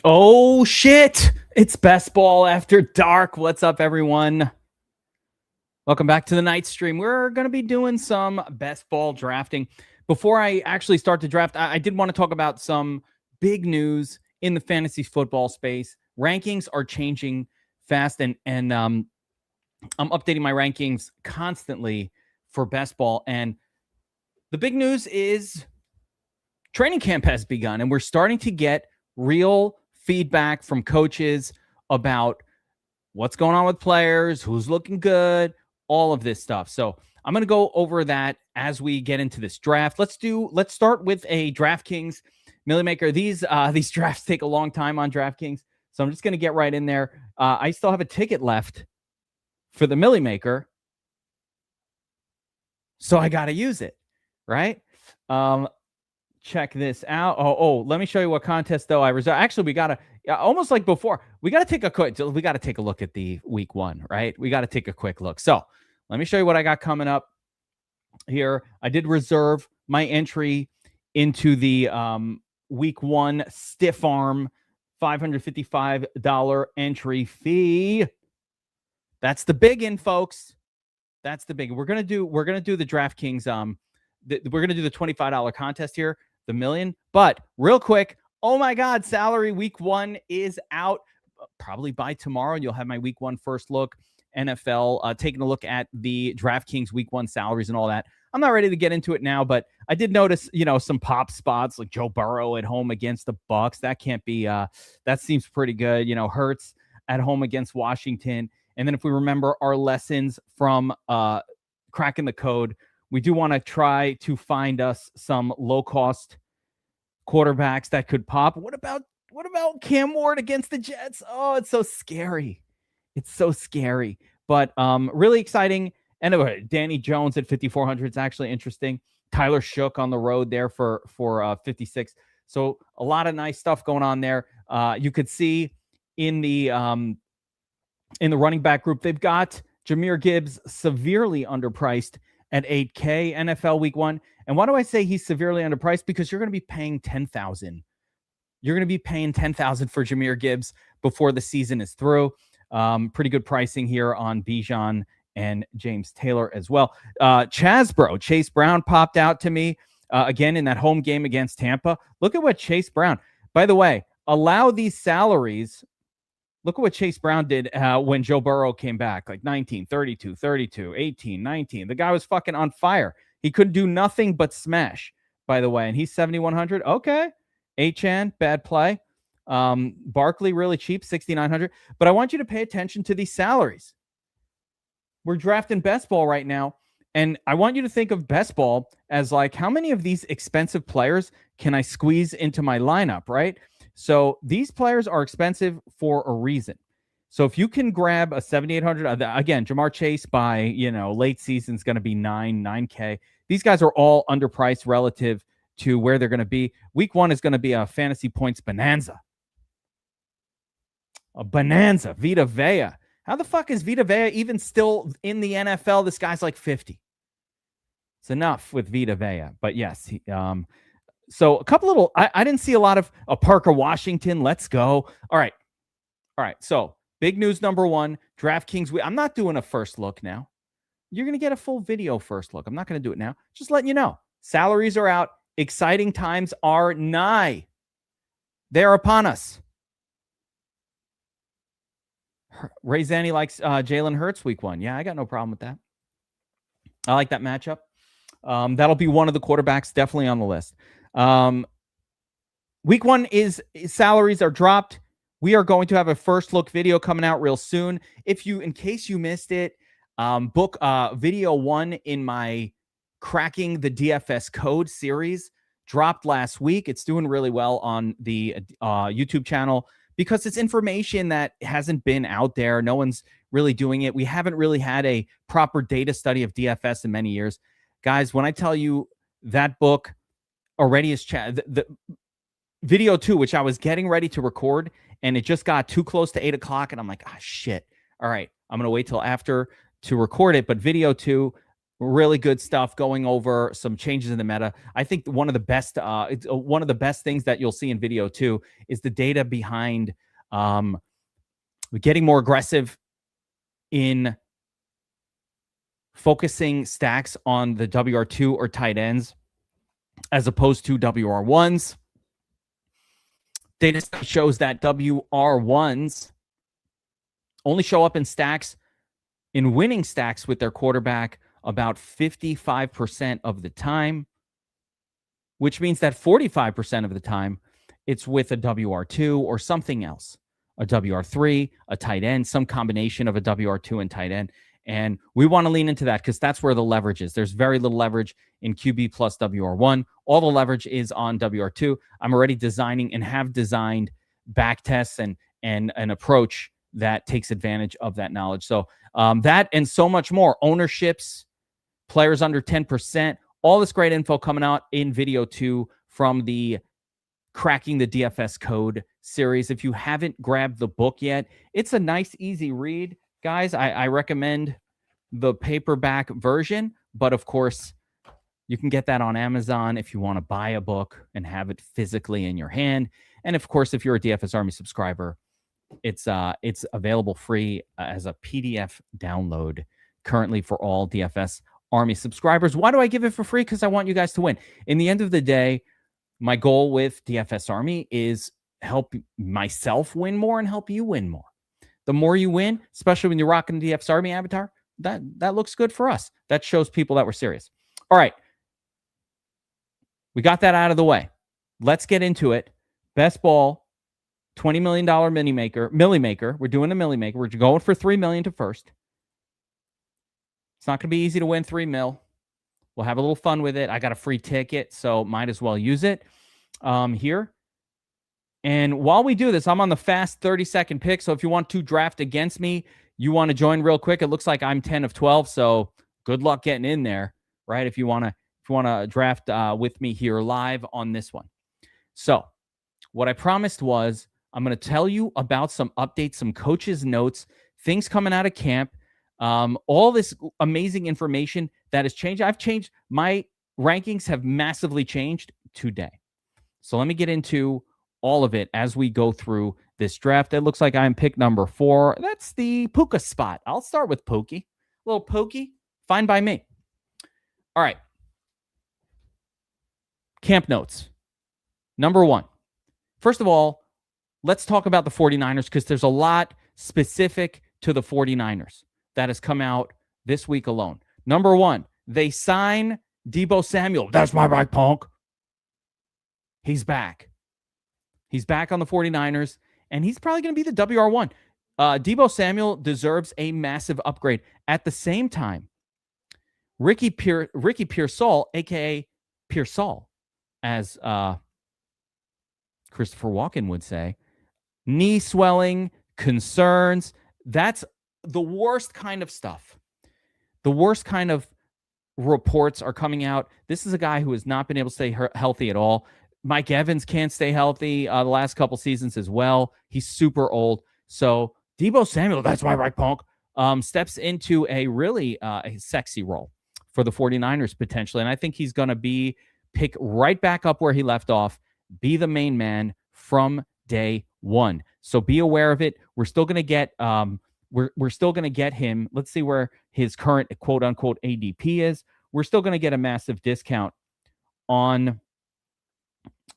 Oh, shit. It's Best Ball After Dark. What's up, everyone? Welcome back to the night stream. We're going to be doing some best ball drafting. Before I actually start to draft, I did want to talk about some big news in the fantasy football space. Rankings are changing fast, and I'm updating my rankings constantly for best ball. And the big news is training camp has begun, and we're starting to get real feedback from coaches about what's going on with players, who's looking good, all of this stuff. So I'm going to go over that as we get into this draft. Let's start with a DraftKings Millie Maker. These drafts take a long time on DraftKings, so I'm just going to get right in there. I still have a ticket left for the Millie Maker, so I got to use it, right? Check this out. Let me show you what contest though I reserved. Actually, we gotta almost like before. We gotta take a look at the week one, right? We gotta take a quick look. So let me show you what I got coming up here. I did reserve my entry into the week one stiff arm $555 entry fee. That's the big in, folks. That's the big. We're gonna do the DraftKings. We're gonna do the $25 contest here. The million. But real quick, oh my God, salary week one is out. Probably by tomorrow, you'll have my week one first look. NFL, taking a look at the DraftKings week one salaries and all that. I'm not ready to get into it now, but I did notice, some pop spots like Joe Burrow at home against the Bucs. That can't be, that seems pretty good. Hurts at home against Washington. And then if we remember our lessons from cracking the code, we do want to try to find us some low-cost quarterbacks that could pop. What about Cam Ward against the Jets? Oh, it's so scary. It's so scary. But really exciting. And Danny Jones at 5,400 is actually interesting. Tyler Shook on the road there for 56. So a lot of nice stuff going on there. You could see in the running back group, they've got Jahmyr Gibbs severely underpriced at 8K NFL week one. And why do I say he's severely underpriced? Because you're going to be paying $10,000. You're going to be paying $10,000 for Jahmyr Gibbs before the season is through. Pretty good pricing here on Bijan and James Taylor as well. Chase Brown popped out to me again in that home game against Tampa. Look at what Chase Brown, by the way, allow these salaries. Look at what Chase Brown did when Joe Burrow came back, like 19, 32, 32, 18, 19. The guy was fucking on fire. He couldn't do nothing but smash, by the way. And he's 7,100. Okay. Achan, bad play. Barkley, really cheap, 6,900. But I want you to pay attention to these salaries. We're drafting best ball right now. And I want you to think of best ball as like, how many of these expensive players can I squeeze into my lineup, right? So these players are expensive for a reason. So if you can grab a 7,800, again, Jamar Chase by, late season is going to be 9K. These guys are all underpriced relative to where they're going to be. Week one is going to be a fantasy points bonanza. A bonanza. Vita Vea. How the fuck is Vita Vea even still in the NFL? This guy's like 50. It's enough with Vita Vea. But yes, so a couple little, I didn't see a lot of Parker Washington. Let's go. All right. So big news number one, DraftKings. I'm not doing a first look now. You're going to get a full video first look. I'm not going to do it now. Just letting you know. Salaries are out. Exciting times are nigh. They're upon us. Ray Zanny likes Jalen Hurts week one. Yeah, I got no problem with that. I like that matchup. That'll be one of the quarterbacks definitely on the list. Week one is salaries are dropped. We are going to have a first look video coming out real soon. In case you missed it, book video one in my Cracking the DFS Code series dropped last week. It's doing really well on the YouTube channel because it's information that hasn't been out there. No one's really doing it. We haven't really had a proper data study of DFS in many years. Guys, when I tell you that book already is the video two, which I was getting ready to record, and it just got too close to 8 o'clock, and I'm like, shit. All right, I'm going to wait till after to record it. But video two really good stuff going over some changes in the meta. I think one of the best things that you'll see in video too is the data behind getting more aggressive in focusing stacks on the WR2 or tight ends as opposed to WR1s. Data shows that WR1s only show up in stacks, in winning stacks with their quarterback about 55% of the time, which means that 45% of the time it's with a WR2 or something else, a WR3, a tight end, some combination of a WR2 and tight end. And we want to lean into that because that's where the leverage is. There's very little leverage in QB plus WR1. All the leverage is on WR2. I'm already designing and have designed back tests and an approach that takes advantage of that knowledge. So that and so much more. Ownerships, players under 10%, all this great info coming out in video 2 from the Cracking the DFS Code series. If you haven't grabbed the book yet, it's a nice, easy read. Guys, I recommend the paperback version, but of course, you can get that on Amazon if you want to buy a book and have it physically in your hand. And of course, if you're a DFS Army subscriber, it's available free as a PDF download currently for all DFS Army subscribers. Why do I give it for free? Because I want you guys to win. In the end of the day, my goal with DFS Army is help myself win more and help you win more. The more you win, especially when you're rocking the DFS Army avatar, that looks good for us. That shows people that we're serious. All right. We got that out of the way. Let's get into it. Best ball, $20 million milli maker. We're doing a milli maker. We're going for $3 million to first. It's not going to be easy to win $3 million. We'll have a little fun with it. I got a free ticket, so might as well use it here. And while we do this, I'm on the fast 30-second pick. So if you want to draft against me, you want to join real quick. It looks like I'm 10 of 12. So good luck getting in there, right? If you want to draft with me here live on this one. So what I promised was I'm going to tell you about some updates, some coaches' notes, things coming out of camp, all this amazing information that has changed. I've changed. My rankings have massively changed today. So let me get into all of it as we go through this draft. It looks like I'm pick number 4. That's the Puka spot. I'll start with Pookie. A little Pookie. Fine by me. All right. Camp notes. Number 1. First of all, let's talk about the 49ers because there's a lot specific to the 49ers that has come out this week alone. Number 1, they sign Deebo Samuel. That's my right, punk. He's back. He's back on the 49ers, and he's probably going to be the WR1. Deebo Samuel deserves a massive upgrade. At the same time, Ricky Pearsall, a.k.a. Pearsall, as Christopher Walken would say, knee swelling, concerns, that's the worst kind of stuff. The worst kind of reports are coming out. This is a guy who has not been able to stay healthy at all. Mike Evans can't stay healthy the last couple seasons as well. He's super old. So Deebo Samuel, that's my right, punk, steps into a really a sexy role for the 49ers potentially. And I think he's going to pick right back up where he left off, be the main man from day one. So be aware of it. We're still going to get we're still going to get him. Let's see where his current quote unquote ADP is. We're still going to get a massive discount on.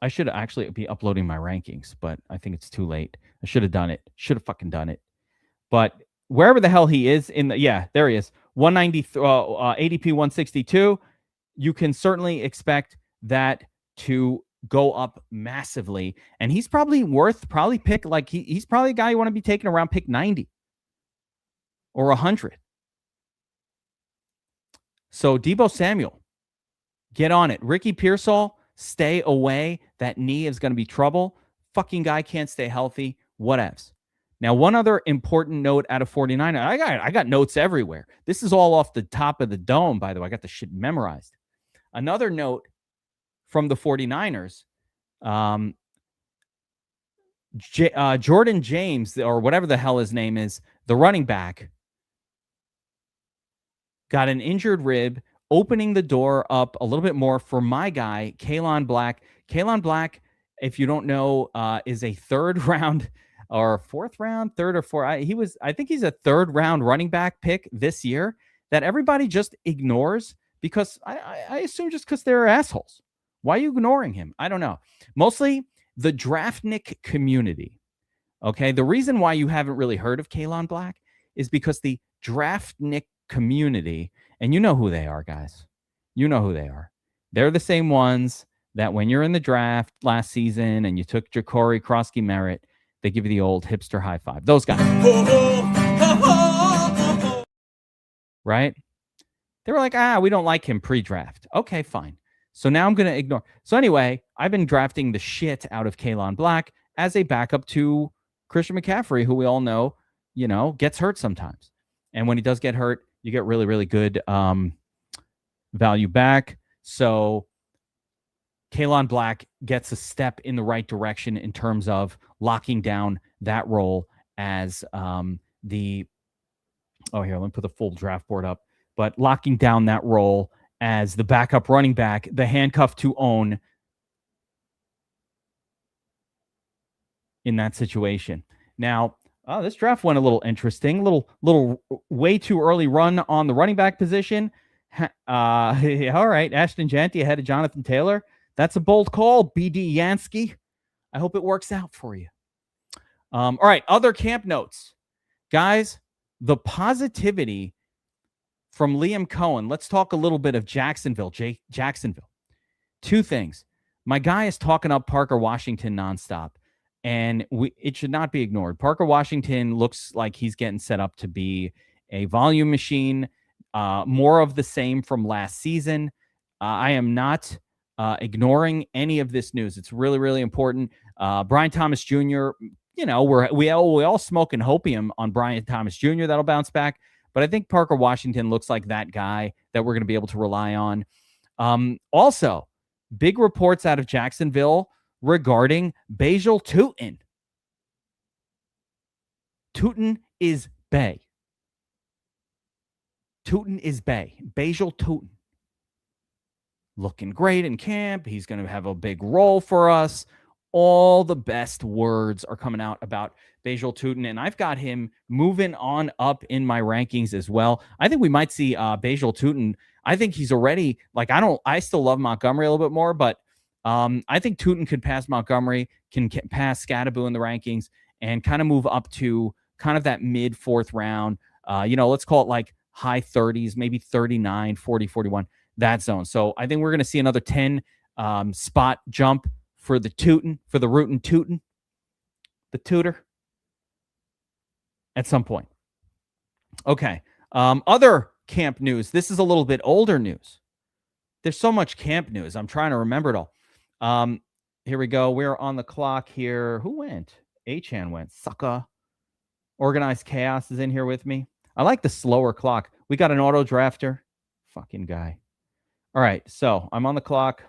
I should actually be uploading my rankings, but I think it's too late. I should have done it. Should have fucking done it. But wherever the hell he is there he is. 190 ADP 162. You can certainly expect that to go up massively. And he's probably pick like he's probably a guy you want to be taking around pick 90 or 100. So Deebo Samuel, get on it. Ricky Pearsall, stay away. That knee is going to be trouble. Fucking guy can't stay healthy. Whatevs. Now, one other important note out of 49. I got notes everywhere. This is all off the top of the dome, by the way. I got the shit memorized. Another note from the 49ers. Jordan James, or whatever the hell his name is, the running back, got an injured rib opening the door up a little bit more for my guy, Kalon Black. Kalon Black, if you don't know, is a third round or fourth round, third or fourth. I think he's a third round running back pick this year that everybody just ignores because I assume just because they're assholes. Why are you ignoring him? I don't know. Mostly the Draftnik community. Okay. The reason why you haven't really heard of Kalon Black is because the Draftnik community, and you know who they are, guys. You know who they are. They're the same ones that when you're in the draft last season and you took Ja'Cory Krosky-Merritt, they give you the old hipster high five. Those guys. Right? They were like, we don't like him pre-draft. Okay, fine. So now I'm going to ignore. So anyway, I've been drafting the shit out of Kalon Black as a backup to Christian McCaffrey, who we all know, gets hurt sometimes. And when he does get hurt, you get really, really good value back. So Kalon Black gets a step in the right direction in terms of locking down that role as here, let me put the full draft board up. But locking down that role as the backup running back, the handcuff to own in that situation. Now, this draft went a little interesting, little way too early run on the running back position. All right, Ashton Janty ahead of Jonathan Taylor. That's a bold call, BD Yansky. I hope it works out for you. All right, other camp notes. Guys, the positivity from Liam Cohen. Let's talk a little bit of Jacksonville. Jacksonville. Two things. My guy is talking up Parker Washington nonstop, and it should not be ignored. Parker Washington looks like he's getting set up to be a volume machine. More of the same from last season. I am not ignoring any of this news. It's really, really important. Brian Thomas Jr., we all smoking hopium on Brian Thomas Jr. That'll bounce back. But I think Parker Washington looks like that guy that we're going to be able to rely on. Also, big reports out of Jacksonville regarding Bajal Tootin. Tootin is Bay. Tootin is Bay. Bajal Tootin. Looking great in camp. He's going to have a big role for us. All the best words are coming out about Bajal Tootin, and I've got him moving on up in my rankings as well. I think we might see Bajal Tootin. I think he's already, I still love Montgomery a little bit more, but I think Tootin could pass Montgomery, can pass Scadaboo in the rankings, and kind of move up to kind of that mid fourth round. Let's call it like high 30s, maybe 39, 40, 41, that zone. So I think we're going to see another 10 spot jump for the Tootin, for the Rootin' Tootin, the Tooter, at some point. Okay. Other camp news. This is a little bit older news. There's so much camp news. I'm trying to remember it all. Here we go. We're on the clock here. Who went? Achan went. Sucker. Organized Chaos is in here with me. I like the slower clock. We got an auto drafter. Fucking guy. All right. So I'm on the clock.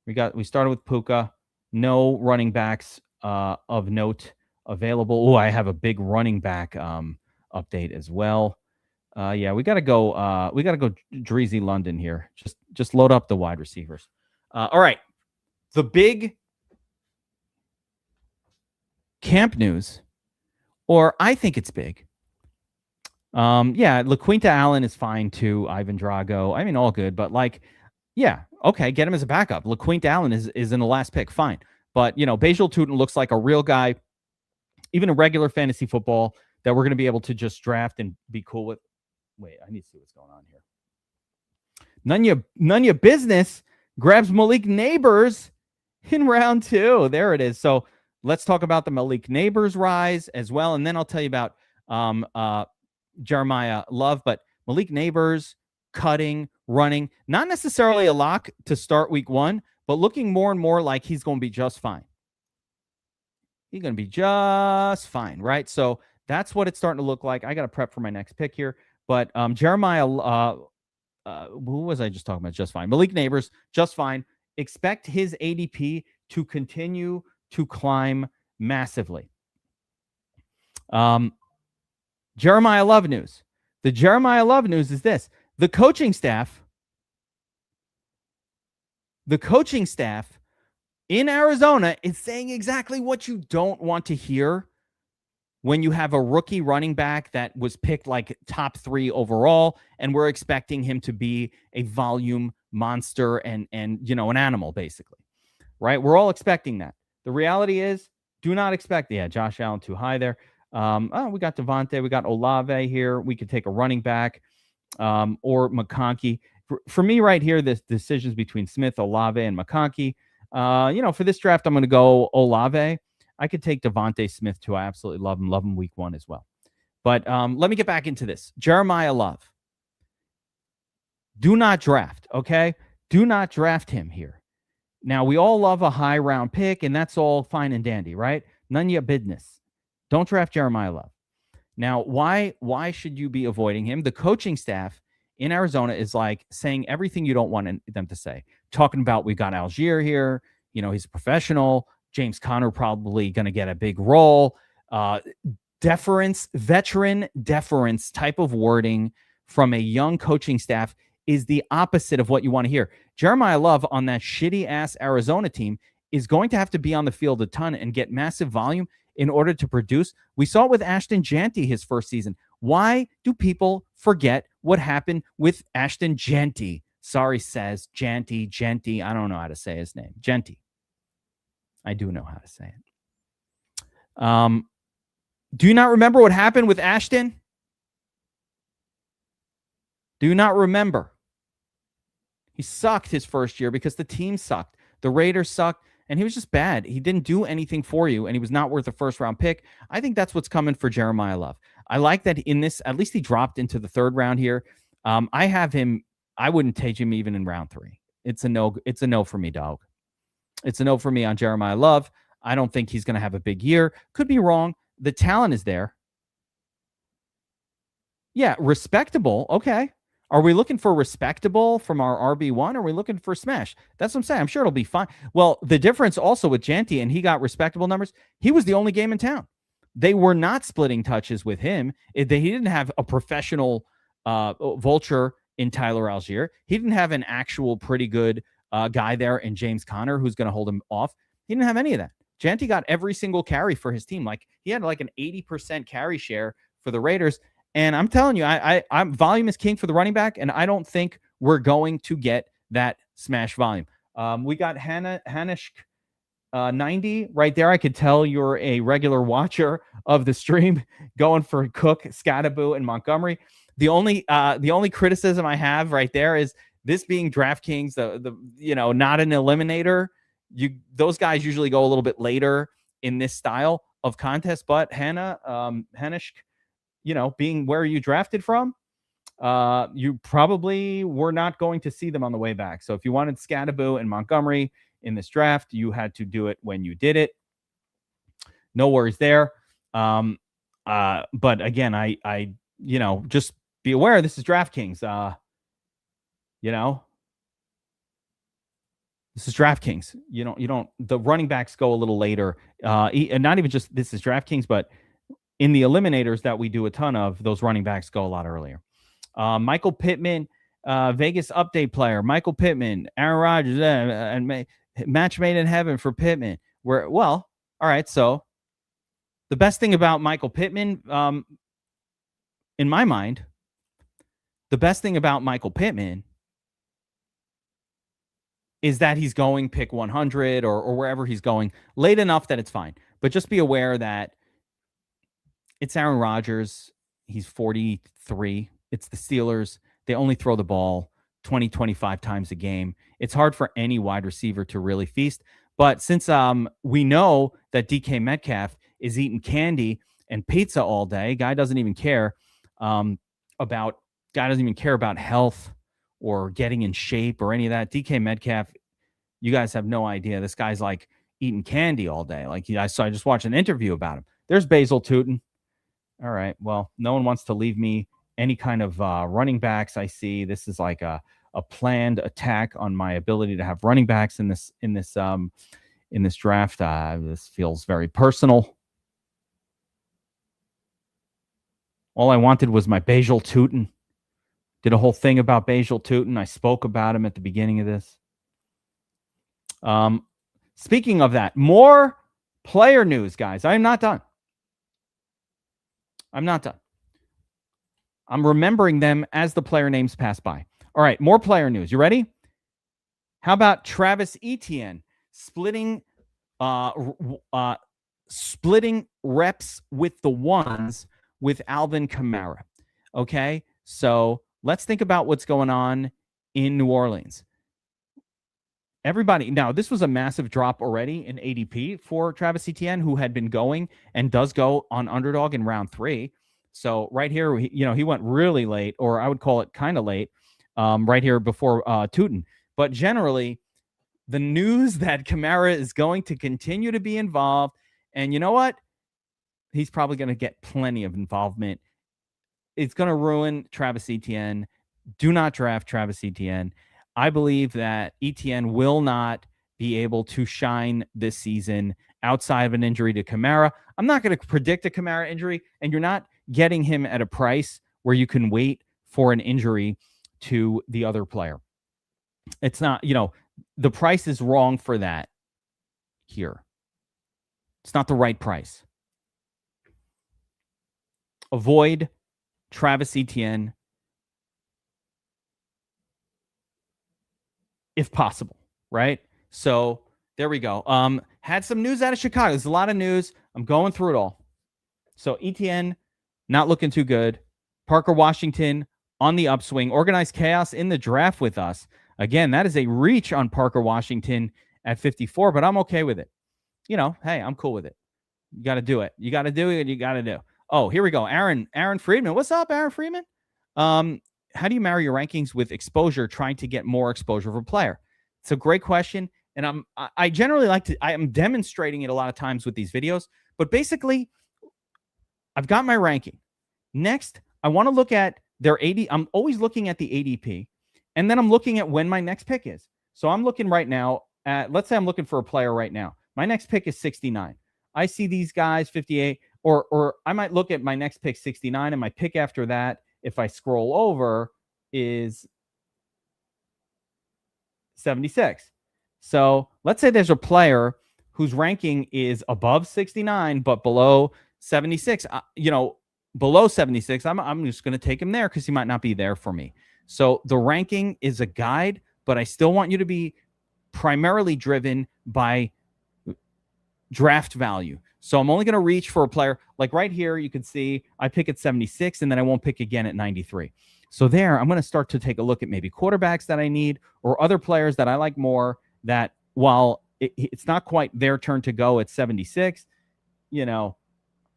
We started with Puka. No running backs of note available. Oh, I have a big running back update as well. We gotta go. Dreezy London here. Just load up the wide receivers. All right. The big camp news, or I think it's big. LaQuinta Allen is fine too. Ivan Drago. I mean, all good, but okay, get him as a backup. LaQuinta Allen is in the last pick, fine. But, Bajal Tootin looks like a real guy, even in regular fantasy football, that we're going to be able to just draft and be cool with. Wait, I need to see what's going on here. None your business grabs Malik Neighbors in round 2. There it is. So let's talk about the Malik Neighbors rise as well, and then I'll tell you about Jeremiah Love. But Malik Neighbors cutting, running, not necessarily a lock to start week 1, but looking more and more like he's going to be just fine. He's going to be just fine, right? So that's what it's starting to look like. I got to prep for my next pick here. But Jeremiah, who was I just talking about? Just fine. Malik Neighbors, just fine. Expect his ADP to continue to climb massively. Jeremiah Love news. The Jeremiah Love news is this. The coaching staff The coaching staff in Arizona is saying exactly what you don't want to hear when you have a rookie running back that was picked like top 3 overall, and we're expecting him to be a volume monster and an animal, basically, right? We're all expecting that. The reality is, do not expect. Yeah, Josh Allen too high there. We got Devontae, we got Olave here. We could take a running back or McConkey. For me right here, the decisions between Smith, Olave, and McConkey. For this draft, I'm going to go Olave. I could take Devontae Smith too. I absolutely love him. Love him week 1 as well. But let me get back into this. Jeremiah Love. Do not draft, okay? Do not draft him here. Now, we all love a high round pick, and that's all fine and dandy, right? None of your business. Don't draft Jeremiah Love. Now, why should you be avoiding him? The coaching staff in Arizona is like saying everything you don't want them to say. Talking about, we got Algier here. He's a professional. James Conner probably going to get a big role. Veteran deference type of wording from a young coaching staff is the opposite of what you want to hear. Jeremiah Love on that shitty-ass Arizona team is going to have to be on the field a ton and get massive volume in order to produce. We saw it with Ashton Jeanty his first season. Why do people forget what happened with Ashton Jeanty? Sorry, says Jeanty. I don't know how to say his name. Jeanty. I do know how to say it. Do you not remember what happened with Ashton? Do you not remember? He sucked his first year because the team sucked. The Raiders sucked, and he was just bad. He didn't do anything for you, and he was not worth a first-round pick. I think that's what's coming for Jeremiah Love. I like that in this, at least he dropped into the 3rd round here. I have him. I wouldn't take him even in round 3. It's a no. It's a no for me, dog. It's a no for me on Jeremiah Love. I don't think he's going to have a big year. Could be wrong. The talent is there. Yeah, respectable. Okay. Are we looking for respectable from our RB1? Or are we looking for smash? That's what I'm saying. I'm sure it'll be fine. Well, the difference also with Jeanty, and he got respectable numbers, he was the only game in town. They were not splitting touches with him. He didn't have a professional vulture in Tyler Algier. He didn't have an actual pretty good guy there in James Conner who's going to hold him off. He didn't have any of that. Jeanty got every single carry for his team. Like, he had like an 80% carry share for the Raiders. And I'm telling you, I'm volume is king for the running back, and I don't think we're going to get that smash volume. We got Hanish 90 right there. I could tell you're a regular watcher of the stream, going for Cook, Scadaboo, and Montgomery. The only criticism I have right there is this being DraftKings, not an eliminator. Those guys usually go a little bit later in this style of contest, but Hanish, being where you drafted from, you probably were not going to see them on the way back. So if you wanted Scadaboo and Montgomery in this draft, you had to do it when you did it. No worries there. But again, I just be aware this is DraftKings. This is DraftKings. You don't. The running backs go a little later. And not even just this is DraftKings, but in the eliminators that we do a ton of, those running backs go a lot earlier. Michael Pittman, Vegas update player. Michael Pittman, Aaron Rodgers, and match made in heaven for Pittman. All right. So the best thing about Michael Pittman, in my mind, the best thing about Michael Pittman is that he's going pick 100 or wherever he's going late enough that it's fine. But just be aware that it's Aaron Rodgers. He's 43. It's the Steelers. They only throw the ball 20, 25 times a game. It's hard for any wide receiver to really feast. But since we know that DK Metcalf is eating candy and pizza all day, guy doesn't even care about health or getting in shape or any of that. DK Metcalf, you guys have no idea. This guy's like eating candy all day. So I just watched an interview about him. There's Basil Tootin. All right. Well, no one wants to leave me any kind of running backs. I see this is like a planned attack on my ability to have running backs in this draft. This feels very personal. All I wanted was my Basil Tootin. Did a whole thing about Basil Tootin. I spoke about him at the beginning of this. Speaking of that, more player news, guys. I'm not done. I'm remembering them as the player names pass by. All right, more player news. You ready? How about Travis Etienne splitting reps with the ones with Alvin Kamara? Okay, so let's think about what's going on in New Orleans. Everybody, now this was a massive drop already in ADP for Travis Etienne, who had been going and does go on Underdog in round 3. So right here, he went really late, or I would call it kind of late, right here before Tootin. But generally, the news that Kamara is going to continue to be involved, and you know what? He's probably going to get plenty of involvement. It's going to ruin Travis Etienne. Do not draft Travis Etienne. I believe that Etienne will not be able to shine this season outside of an injury to Kamara. I'm not going to predict a Kamara injury, and you're not getting him at a price where you can wait for an injury to the other player. It's not, the price is wrong for that here. It's not the right price. Avoid Travis Etienne if possible, right? So there we go. Had some news out of Chicago. There's a lot of news. I'm going through it all. So Etienne, not looking too good. Parker Washington on the upswing. Organized chaos in the draft with us. Again, that is a reach on Parker Washington at 54, but I'm okay with it. Hey, I'm cool with it. You got to do it. You got to do it. You got to do. Oh, here we go. Aaron Friedman. What's up, Aaron Friedman? How do you marry your rankings with exposure, trying to get more exposure of a player? It's a great question. And I generally I am demonstrating it a lot of times with these videos, but basically I've got my ranking. Next, I want to look at their AD. I'm always looking at the ADP, and then I'm looking at when my next pick is. So I'm looking right now at, let's say I'm looking for a player right now. My next pick is 69. I see these guys 58, or I might look at my next pick 69, and my pick after that, if I scroll over, is 76. So let's say there's a player whose ranking is above 69, but below 76. Below 76, I'm just going to take him there because he might not be there for me. So the ranking is a guide, but I still want you to be primarily driven by draft value. So I'm only going to reach for a player. Like right here, you can see I pick at 76, and then I won't pick again at 93. So there, I'm going to start to take a look at maybe quarterbacks that I need or other players that I like more, that while it's not quite their turn to go at 76,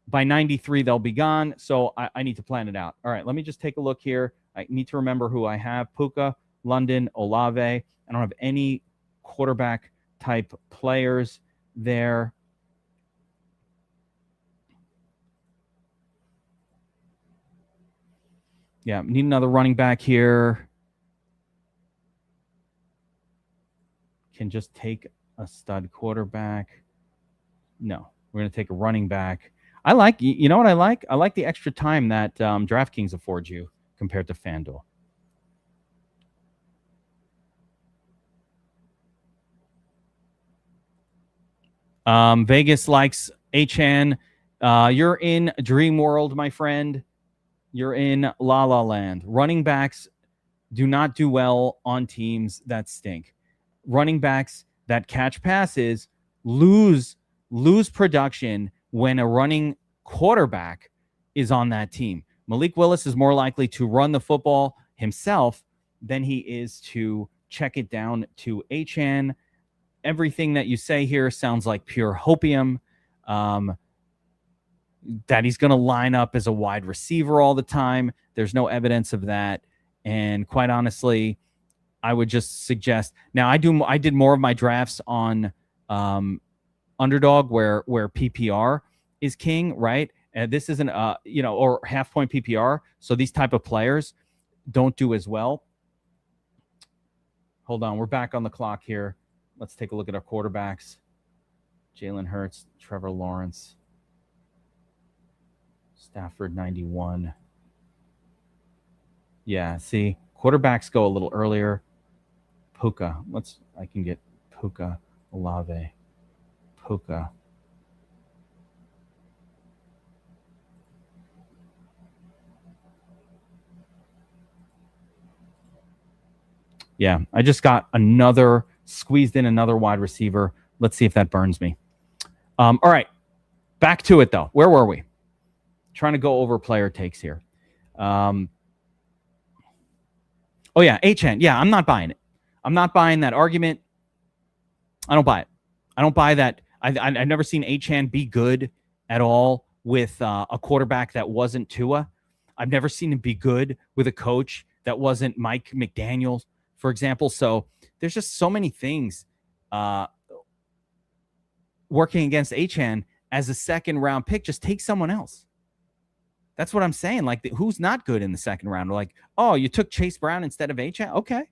by 93, they'll be gone. So I need to plan it out. All right, let me just take a look here. I need to remember who I have. Puka, London, Olave. I don't have any quarterback type players there. Yeah, need another running back here. Can just take a stud quarterback. No, we're going to take a running back. I like, you know what I like? I like the extra time that DraftKings affords you compared to FanDuel. Vegas likes Achan. You're in Dream World, my friend. You're in La La Land. Running backs do not do well on teams that stink. Running backs that catch passes lose production when a running quarterback is on that team. Malik Willis is more likely to run the football himself than he is to check it down to Achan. Everything that you say here sounds like pure hopium. That he's going to line up as a wide receiver all the time. There's no evidence of that. And quite honestly, I would just suggest, now I did more of my drafts on Underdog where PPR is king, right? And this isn't or half point PPR. So these type of players don't do as well. Hold on, we're back on the clock here. Let's take a look at our quarterbacks. Jalen Hurts, Trevor Lawrence, Stafford 91. Yeah, see, quarterbacks go a little earlier. Puka. I can get Puka. Olave, Puka. Yeah, I just got squeezed in another wide receiver. Let's see if that burns me. All right, back to it though. Where were we? Trying to go over player takes here. Oh yeah, Achane. Yeah, I'm not buying it. I'm not buying that argument. I don't buy it. I don't buy that. I've never seen Achane be good at all with a quarterback that wasn't Tua. I've never seen him be good with a coach that wasn't Mike McDaniel, for example. So there's just so many things working against Achane as a second round pick. Just take someone else. That's what I'm saying. Like, who's not good in the second round? Like, oh, you took Chase Brown instead of Achane? Okay.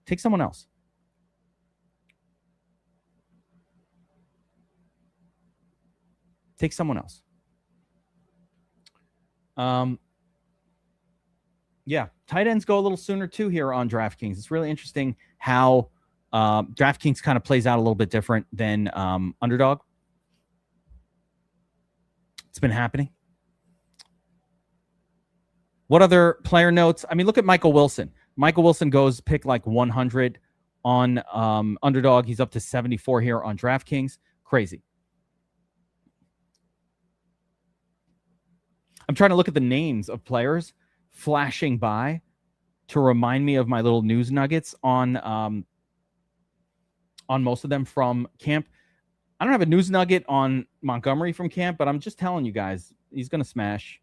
Take someone else. Take someone else. Yeah, tight ends go a little sooner too here on DraftKings. It's really interesting how DraftKings kind of plays out a little bit different than Underdog. It's been happening. What other player notes? I mean, look at Michael Wilson. Michael Wilson goes pick like 100 on Underdog. He's up to 74 here on DraftKings. Crazy. I'm trying to look at the names of players flashing by to remind me of my little news nuggets on most of them from camp. I don't have a news nugget on Montgomery from camp, but I'm just telling you guys, he's going to smash.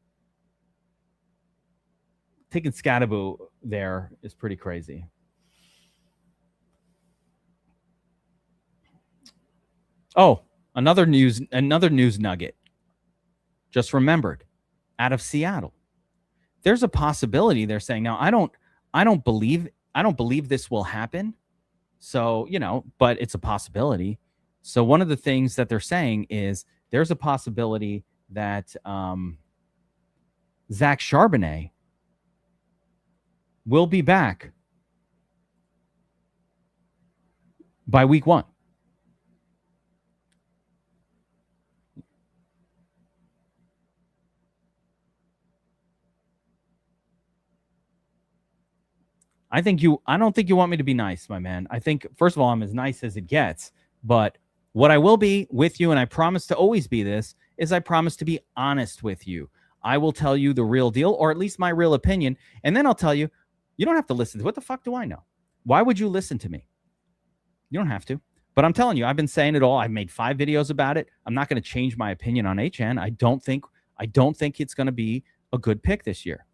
Taking Scadaboo there is pretty crazy. Oh, another news nugget. Just remembered, out of Seattle. There's a possibility they're saying. Now, I don't believe this will happen. So, but it's a possibility. So one of the things that they're saying is there's a possibility that Zach Charbonnet will be back by week 1. I don't think you want me to be nice, my man. I think, first of all, I'm as nice as it gets. But what I will be with you, and I promise to always be this, is I promise to be honest with you. I will tell you the real deal, or at least my real opinion. And then I'll tell you, you don't have to listen to what the fuck do I know? Why would you listen to me? You don't have to. But I'm telling you, I've been saying it all. I've made 5 videos about it. I'm not going to change my opinion on Achane. I don't think it's going to be a good pick this year.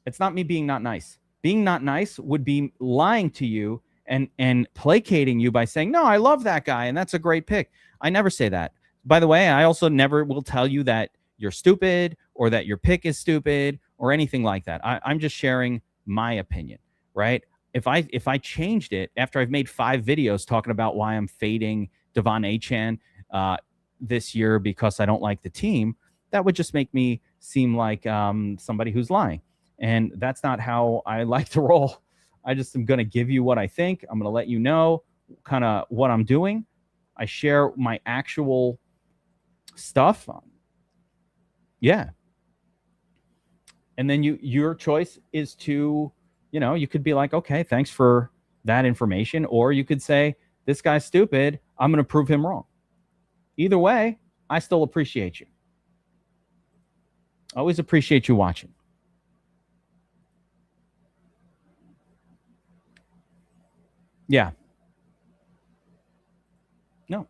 It's not me being not nice. Being not nice would be lying to you and placating you by saying, no, I love that guy and that's a great pick. I never say that. By the way, I also never will tell you that you're stupid or that your pick is stupid or anything like that. I'm just sharing my opinion, right? If I changed it after I've made 5 videos talking about why I'm fading Devon Achane this year because I don't like the team, that would just make me seem like somebody who's lying. And that's not how I like to roll. I just am going to give you what I think. I'm going to let you know kind of what I'm doing. I share my actual stuff. Yeah. And then your choice is to, you could be like, okay, thanks for that information. Or you could say, this guy's stupid. I'm going to prove him wrong. Either way, I still appreciate you. Always appreciate you watching. Yeah. No.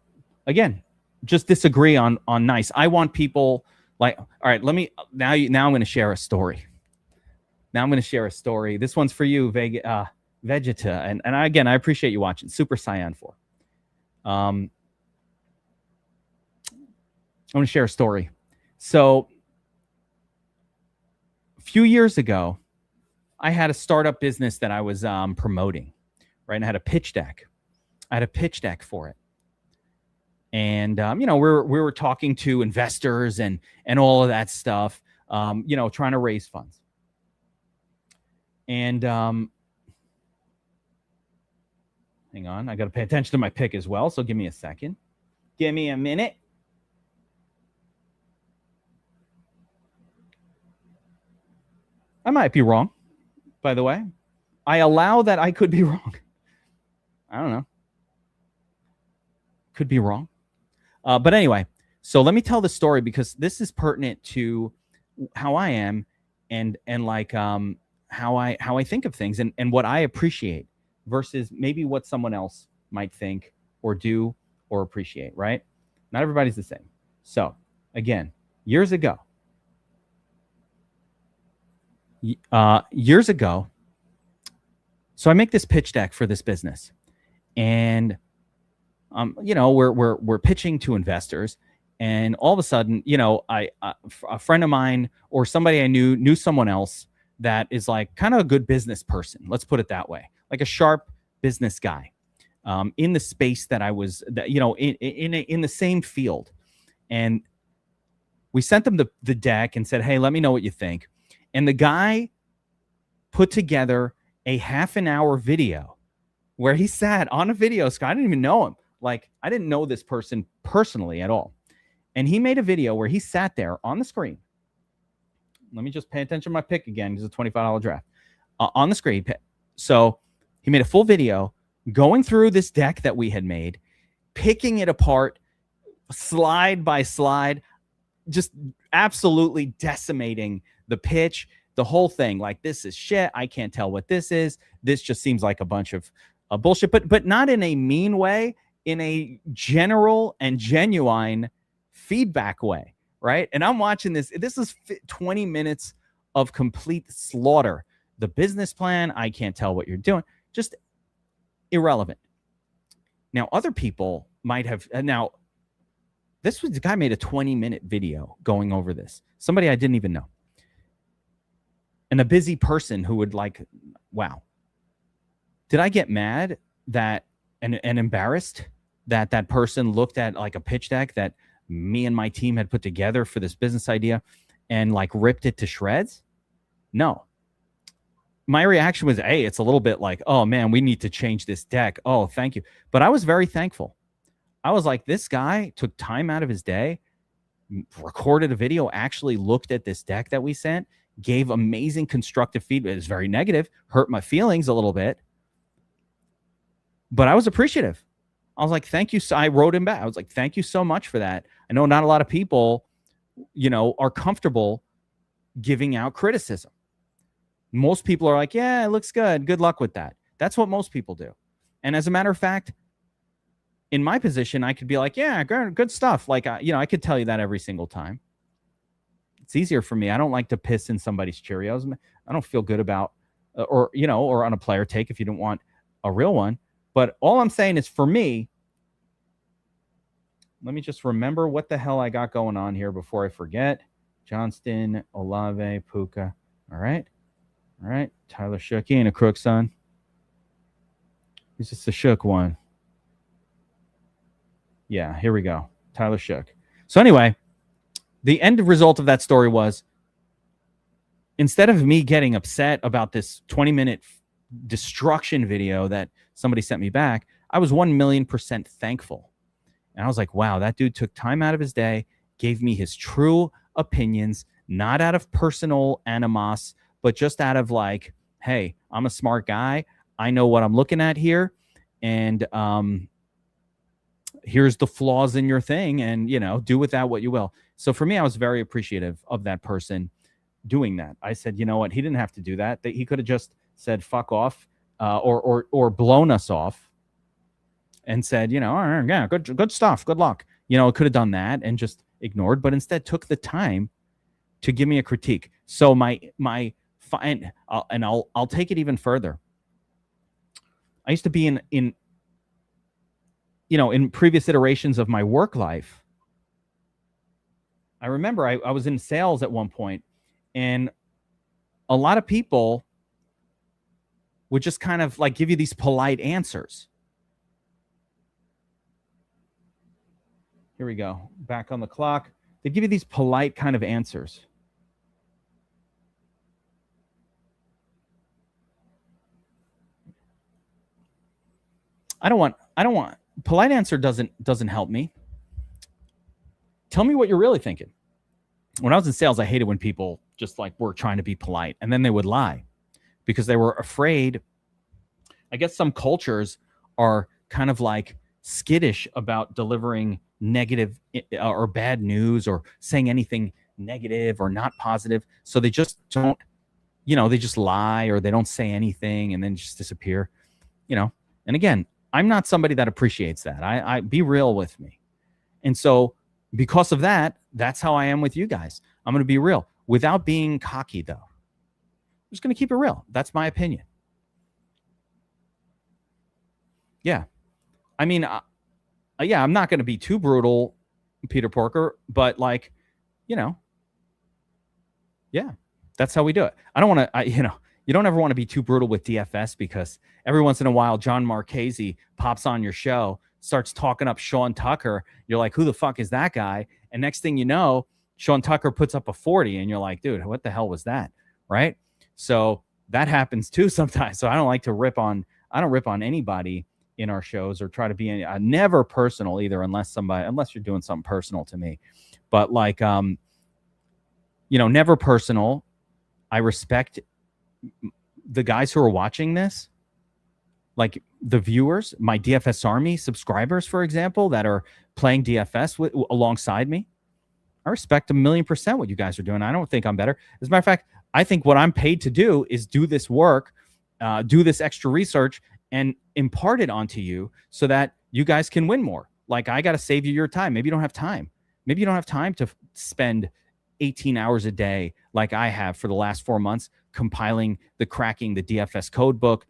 Again, just disagree on nice. I want people like, all right, now I'm going to share a story. This one's for you, Vegeta. And again, I appreciate you watching. Super Saiyan 4. I'm going to share a story. So a few years ago, I had a startup business that I was promoting, right? And I had a pitch deck. For it. And, we were talking to investors and all of that stuff, trying to raise funds. And Hang on. I got to pay attention to my pick as well. So give me a second. Give me a minute. I might be wrong, by the way. I allow that I could be wrong. I don't know. Could be wrong. But anyway, so let me tell the story because this is pertinent to how I am and like how I think of things and what I appreciate versus maybe what someone else might think or do or appreciate, right? Not everybody's the same. So again, years ago, so I make this pitch deck for this business, and we're pitching to investors, and all of a sudden, a friend of mine or somebody I knew someone else that is like kind of a good business person. Let's put it that way, like a sharp business guy, in the space that I was, in the same field, and we sent them the deck and said, hey, let me know what you think. And the guy put together a half an hour video where he sat on a video screen. I didn't even know him. Like, I didn't know this person personally at all. And he made a video where he sat there on the screen. Let me just pay attention to my pick again. It's a $25 draft. On the screen. So he made a full video going through this deck that we had made, picking it apart, slide by slide, just absolutely decimating the pitch, the whole thing. Like, this is shit. I can't tell what this is. This just seems like a bunch of bullshit, but not in a mean way, in a general and genuine feedback way, right? And I'm watching this. This is 20 minutes of complete slaughter. The business plan, I can't tell what you're doing. Just irrelevant. Now, other people might have... Now, this was the guy made a 20-minute video going over this. Somebody I didn't even know. And a busy person who would like, wow. Did I get mad that and embarrassed that that person looked at like a pitch deck that me and my team had put together for this business idea and like ripped it to shreds? No. My reaction was, hey, it's a little bit like, oh man, we need to change this deck. Oh, thank you. But I was very thankful. I was like, this guy took time out of his day, recorded a video, actually looked at this deck that we sent, gave amazing constructive feedback. It was very negative, hurt my feelings a little bit, but I was appreciative. I was like, thank you. So I wrote him back. I was like, thank you so much for that. I know not a lot of people, are comfortable giving out criticism. Most people are like, yeah, it looks good. Good luck with that. That's what most people do. And as a matter of fact, in my position, I could be like, yeah, good stuff. Like, I could tell you that every single time. It's easier for me. I don't like to piss in somebody's Cheerios. I don't feel good about, or on a player take if you don't want a real one. But all I'm saying is, for me, let me just remember what the hell I got going on here before I forget. Johnston, Olave, Puka. All right. Tyler Shook. He ain't a crook, son. He's just a Shook one. Yeah, here we go. Tyler Shook. So anyway, the end result of that story was, instead of me getting upset about this 20-minute destruction video that somebody sent me back, I was 1,000,000% thankful. And I was like, wow, that dude took time out of his day, gave me his true opinions, not out of personal animos, but just out of like, hey, I'm a smart guy. I know what I'm looking at here. And here's the flaws in your thing, and, do with that what you will. So for me, I was very appreciative of that person doing that. I said, you know what? He didn't have to do that. He could have just said, fuck off, or blown us off and said, all right, yeah, good stuff. Good luck. Could have done that and just ignored, but instead took the time to give me a critique. So I'll take it even further. I used to be in previous iterations of my work life. I remember I was in sales at one point, and a lot of people would just kind of like give you these polite answers. Here we go. Back on the clock. They give you these polite kind of answers. I don't want polite answer doesn't help me. Tell me what you're really thinking. When I was in sales, I hated when people just like were trying to be polite and then they would lie because they were afraid. I guess some cultures are kind of like skittish about delivering negative or bad news or saying anything negative or not positive. So they just don't, they just lie or they don't say anything and then just disappear, And again, I'm not somebody that appreciates that. I be real with me. And so because of that, that's how I am with you guys. I'm going to be real without being cocky, though. I'm just going to keep it real. That's my opinion. Yeah. I mean, I'm not going to be too brutal, Peter Porker, but yeah, that's how we do it. I don't want to, you don't ever want to be too brutal with DFS because every once in a while, John Marchese pops on your show, starts talking up Sean Tucker. You're like, who the fuck is that guy? And next thing you know, Sean Tucker puts up a 40 and you're like, dude, what the hell was that? Right? So that happens too sometimes. So I don't like to rip on anybody in our shows or try to be never personal either, unless you're doing something personal to me. But never personal. I respect the guys who are watching this, like the viewers, my DFS Army subscribers, for example, that are playing DFS alongside me. I respect 1,000,000% what you guys are doing. I don't think I'm better. As a matter of fact, I think what I'm paid to do is do this work, do this extra research, and impart it onto you so that you guys can win more. Like, I got to save you your time. Maybe you don't have time. Maybe you don't have time to spend 18 hours a day like I have for the last 4 months compiling the DFS code book,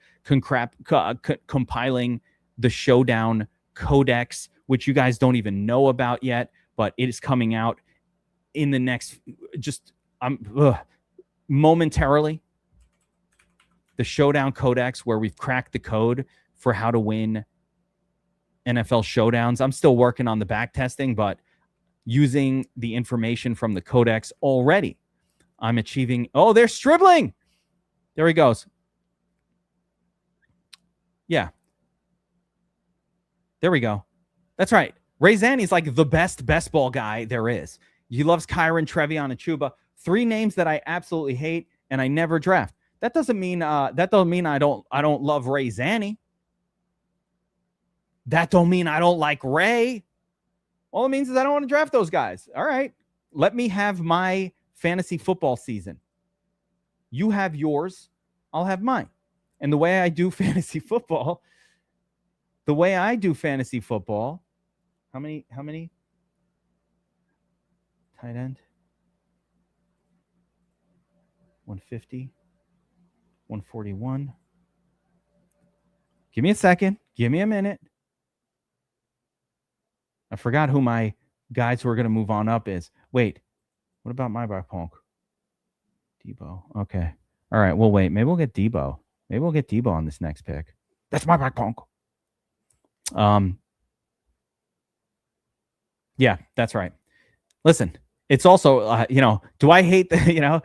compiling the Showdown Codex, which you guys don't even know about yet, but it is coming out in the next, momentarily. The Showdown Codex, where we've cracked the code for how to win NFL showdowns. I'm still working on the back testing, but using the information from the Codex already, I'm achieving. Oh, there's Stribling. There he goes. Yeah. There we go. That's right. Ray Zanni's like the best ball guy there is. He loves Kyron, Trevion, and Chuba. 3 names that I absolutely hate and I never draft. That doesn't mean I don't love Ray Zanni. That don't mean I don't like Ray. All it means is I don't want to draft those guys. All right. Let me have my fantasy football season. You have yours. I'll have mine. And the way I do fantasy football, how many? Tight end? 150, 141. Give me a second. Give me a minute. I forgot who my guys who are going to move on up is. Wait, what about my back punk? Debo. Okay. All right. We'll wait. Maybe we'll get Debo. Maybe we'll get Debo on this next pick. That's my back punk. Yeah, that's right. Listen, it's also, do I hate the,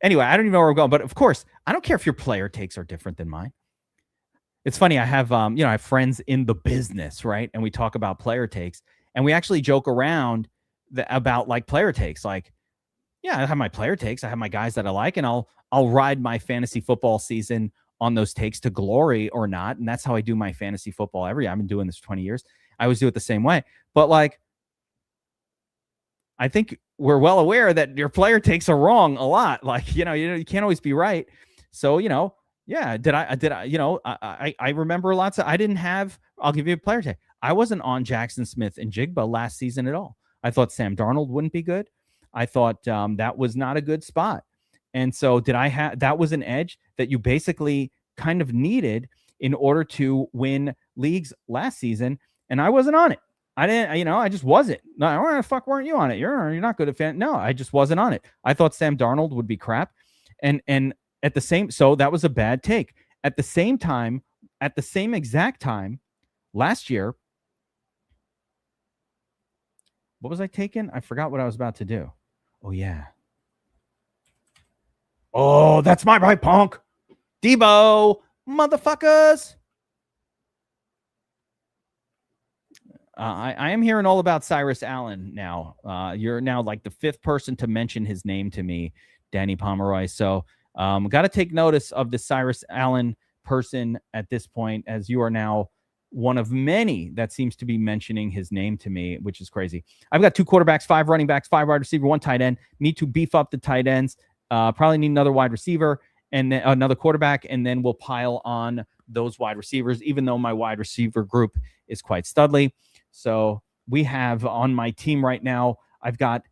anyway, I don't even know where we're going, but of course, I don't care if your player takes are different than mine. It's funny. I have, I have friends in the business, right? And we talk about player takes and we actually joke around about like player takes. Like, yeah, I have my player takes. I have my guys that I like, and I'll ride my fantasy football season on those takes to glory or not. And that's how I do my fantasy football every year. I've been doing this for 20 years. I always do it the same way. But like, I think we're well aware that your player takes are wrong a lot. Like, you can't always be right. So, yeah, I remember lots of, I'll give you a player take. I wasn't on Jackson Smith and Jigba last season at all. I thought Sam Darnold wouldn't be good. I thought that was not a good spot. And so that was an edge that you basically kind of needed in order to win leagues last season. And I wasn't on it. I didn't, I just wasn't. No, why the fuck weren't you on it? You're not good at fan. No, I just wasn't on it. I thought Sam Darnold would be crap. And at the same, so that was a bad take. At the same time, at the same exact time last year, what was I taking? I forgot what I was about to do. Oh, yeah. Oh, that's my right, punk. Debo, motherfuckers. I am hearing all about Cyrus Allen now. You're now like the 5th person to mention his name to me, Danny Pomeroy. So got to take notice of the Cyrus Allen person at this point, as you are now one of many that seems to be mentioning his name to me, which is crazy. I've got 2 quarterbacks, 5 running backs, 5 wide receiver, 1 tight end. Need to beef up the tight ends. Probably need another wide receiver and then another quarterback, and then we'll pile on those wide receivers, even though my wide receiver group is quite studly. So we have on my team right now, I've got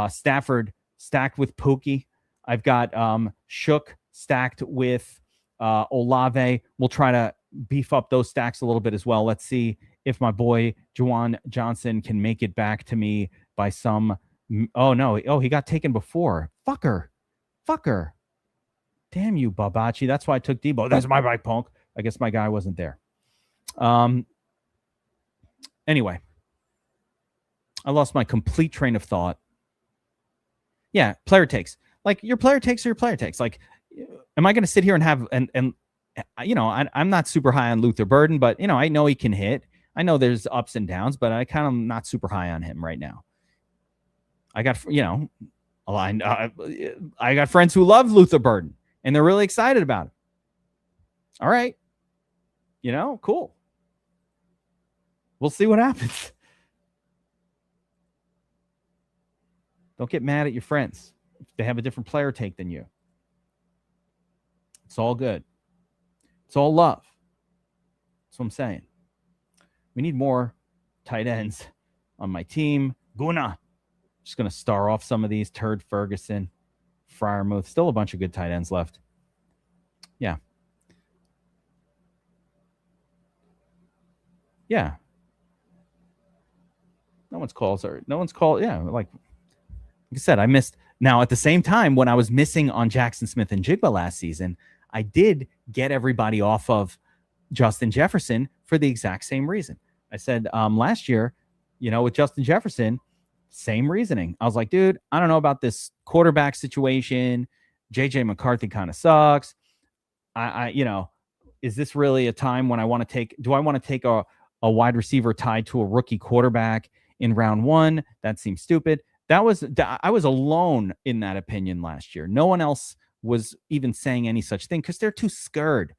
Stafford stacked with Pookie. I've got Shook stacked with Olave. We'll try to beef up those stacks a little bit as well. Let's see if my boy Juwan Johnson can make it back to me by some. Oh, no. Oh, he got taken before. Fucker. Damn you, Babachi. That's why I took Debo. That's my right, punk. I guess my guy wasn't there. Anyway, I lost my complete train of thought. Yeah, player takes. Like, your player takes are your player takes. Like, am I going to sit here and have and you know, I'm not super high on Luther Burden, but you know, I know he can hit. I know there's ups and downs, but I kind of not super high on him right now. I got, you know, I got friends who love Luther Burden and they're really excited about it. All right. You know, cool. We'll see what happens. Don't get mad at your friends if they have a different player take than you. It's all good. It's all love. That's what I'm saying. We need more tight ends on my team. Guna. Just going to star off some of these. Turd Ferguson, Fryermuth. Still a bunch of good tight ends left. Yeah. Yeah. No one's called. Yeah. Like I said, I missed. Now, at the same time, when I was missing on Jackson Smith and Jigba last season, I did get everybody off of Justin Jefferson for the exact same reason. I said last year, you know, with Justin Jefferson, same reasoning. I was like, dude, I don't know about this quarterback situation. JJ McCarthy kind of sucks. You know, is this really a time when I want to take, do I want to take a wide receiver tied to a rookie quarterback in round 1? That seems stupid. I was alone in that opinion last year. No one else was even saying any such thing because they're too scared.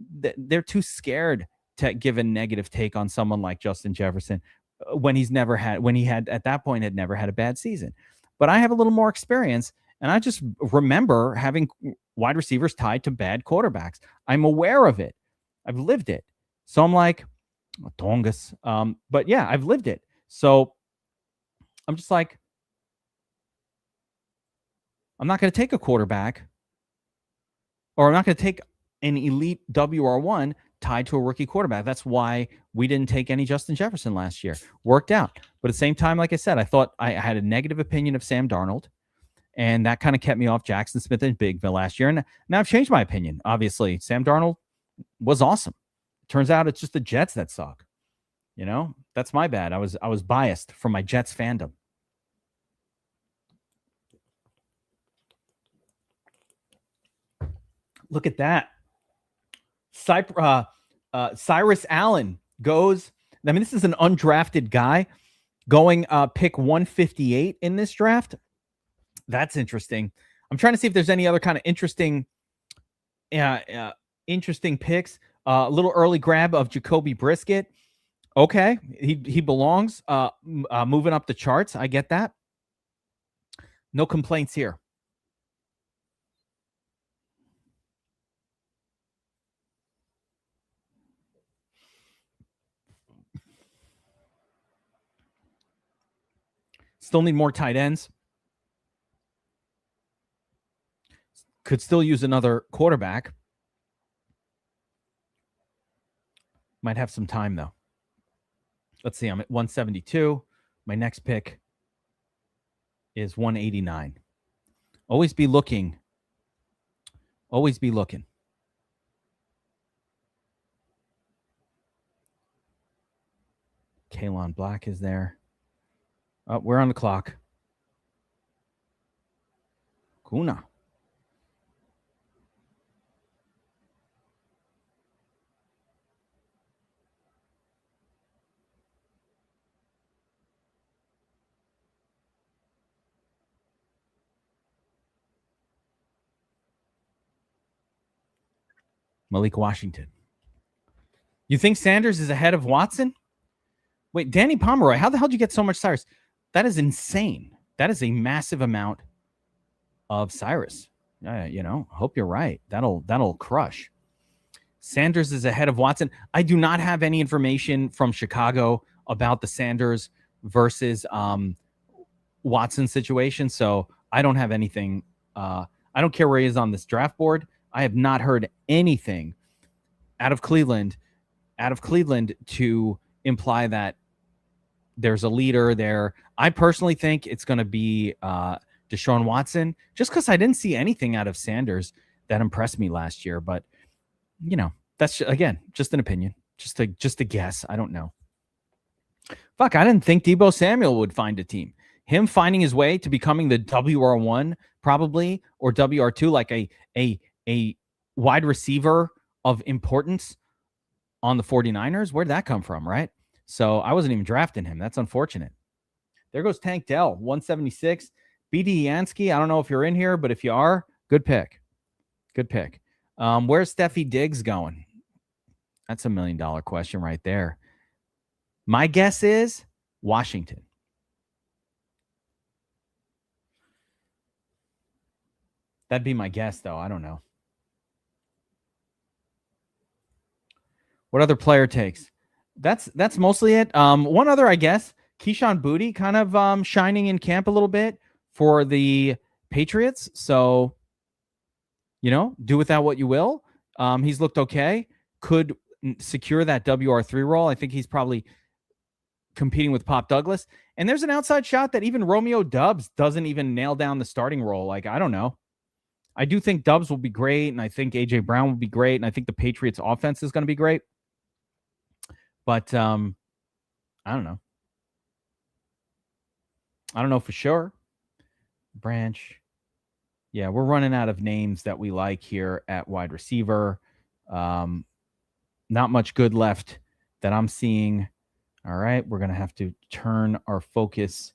They're too scared to give a negative take on someone like Justin Jefferson when he had at that point had never had a bad season. But I have a little more experience, and I just remember having wide receivers tied to bad quarterbacks. I'm aware of it. I've lived it. So I'm like, Tongus. But yeah, I've lived it. So I'm just like, I'm not going to take a quarterback, or I'm not going to take an elite WR1 tied to a rookie quarterback. That's why we didn't take any Justin Jefferson last year. Worked out. But at the same time, like I said, I thought I had a negative opinion of Sam Darnold, and that kind of kept me off Jackson Smith and Bigville last year. And now I've changed my opinion. Obviously, Sam Darnold was awesome. Turns out it's just the Jets that suck. You know, that's my bad. I was biased from my Jets fandom. Look at that. Cyrus Allen goes. I mean, this is an undrafted guy going pick 158 in this draft. That's interesting. I'm trying to see if there's any other kind of interesting picks. A little early grab of Jacoby Brisket. Okay, he belongs. Moving up the charts. I get that. No complaints here. Still need more tight ends. Could still use another quarterback. Might have some time, though. Let's see. I'm at 172. My next pick is 189. Always be looking. Always be looking. Kalon Black is there. Oh, we're on the clock. Kuna. Malik Washington. You think Sanders is ahead of Watson? Wait, Danny Pomeroy, how the hell did you get so much Cyrus? That is insane. That is a massive amount of Cyrus. Hope you're right. That'll crush. Sanders is ahead of Watson. I do not have any information from Chicago about the Sanders versus Watson situation, so I don't have anything. I don't care where he is on this draft board. I have not heard anything out of Cleveland to imply that there's a leader there. I personally think it's going to be Deshaun Watson, just because I didn't see anything out of Sanders that impressed me last year. But, that's, again, just an opinion, just a guess. I don't know. Fuck, I didn't think Deebo Samuel would find a team. Him finding his way to becoming the WR1 probably, or WR2, like a wide receiver of importance on the 49ers. Where'd that come from, right? So I wasn't even drafting him. That's unfortunate. There goes Tank Dell, 176. BD Yansky, I don't know if you're in here, but if you are, good pick. Good pick. Where's Steffi Diggs going? That's $1 million question right there. My guess is Washington. That'd be my guess, though. I don't know. What other player takes? That's mostly it. One other, I guess, Keyshawn Boutte kind of shining in camp a little bit for the Patriots. So, do with that what you will. He's looked okay. Could secure that WR3 role. I think he's probably competing with Pop Douglas. And there's an outside shot that even Romeo Doubs doesn't even nail down the starting role. Like, I don't know. I do think Doubs will be great, and I think A.J. Brown will be great, and I think the Patriots offense is going to be great. But I don't know. I don't know for sure. Branch. Yeah, we're running out of names that we like here at wide receiver. Not much good left that I'm seeing. All right, we're going to have to turn our focus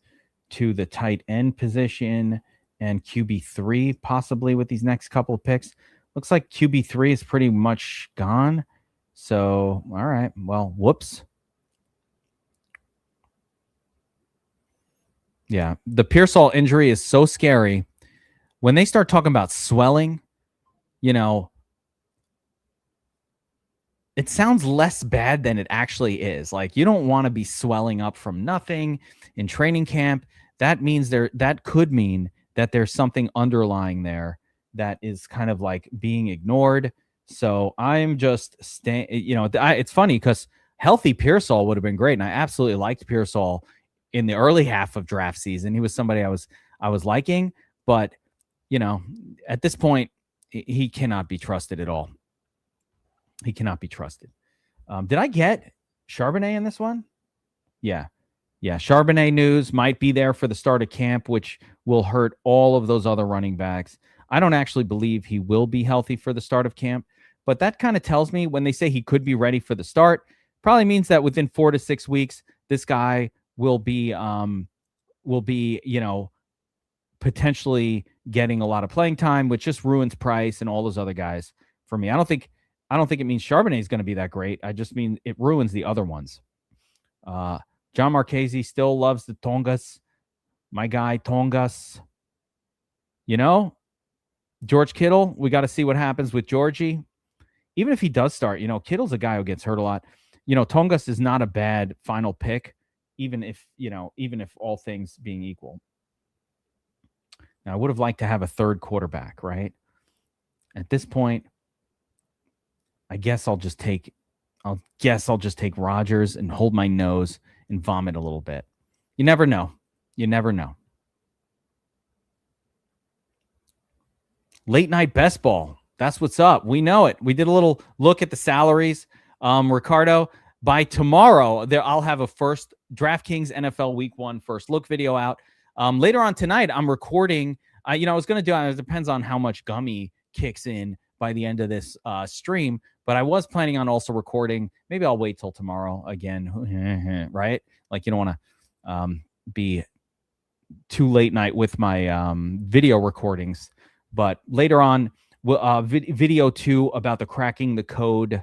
to the tight end position and QB3 possibly with these next couple of picks. Looks like QB3 is pretty much gone. So, all right. Well, whoops. Yeah, the Pearsall injury is so scary. When they start talking about swelling, it sounds less bad than it actually is. Like, you don't want to be swelling up from nothing in training camp. That means that could mean that there's something underlying there that is kind of like being ignored. So I'm just staying, it's funny because healthy Pearsall would have been great. And I absolutely liked Pearsall in the early half of draft season. He was somebody I was liking, but at this point, he cannot be trusted at all. He cannot be trusted. Did I get Charbonnet in this one? Yeah. Charbonnet news might be there for the start of camp, which will hurt all of those other running backs. I don't actually believe he will be healthy for the start of camp, but that kind of tells me when they say he could be ready for the start, probably means that within 4 to 6 weeks, this guy will be potentially getting a lot of playing time, which just ruins Price and all those other guys for me. I don't think it means Charbonnet is going to be that great. I just mean it ruins the other ones. John Marchese still loves the Tongas. My guy, Tongas. George Kittle, we got to see what happens with Georgie. Even if he does start, Kittle's a guy who gets hurt a lot. Tongas is not a bad final pick, even if all things being equal. Now, I would have liked to have a third quarterback, right? At this point, I guess I'll just take Rodgers and hold my nose and vomit a little bit. You never know. Late night best ball. That's what's up. We know it. We did a little look at the salaries. Ricardo, by tomorrow, I'll have a first DraftKings NFL Week 1 first look video out. Later on tonight, I'm recording. I was going to do it. It depends on how much gummy kicks in by the end of this stream. But I was planning on also recording. Maybe I'll wait till tomorrow again, right? Like, you don't want to be too late night with my video recordings. But later on, video 2 about the cracking the code,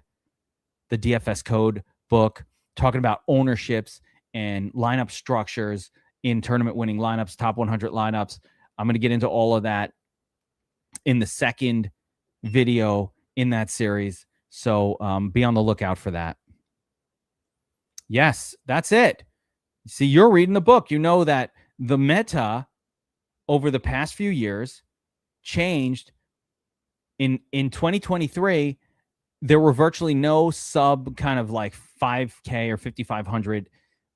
the DFS code book, talking about ownerships and lineup structures in tournament winning lineups, top 100 lineups. I'm going to get into all of that in the second video in that series. So be on the lookout for that. Yes, that's it. See, you're reading the book. You know that the meta over the past few years changed. In 2023, there were virtually no sub kind of like 5K or 5,500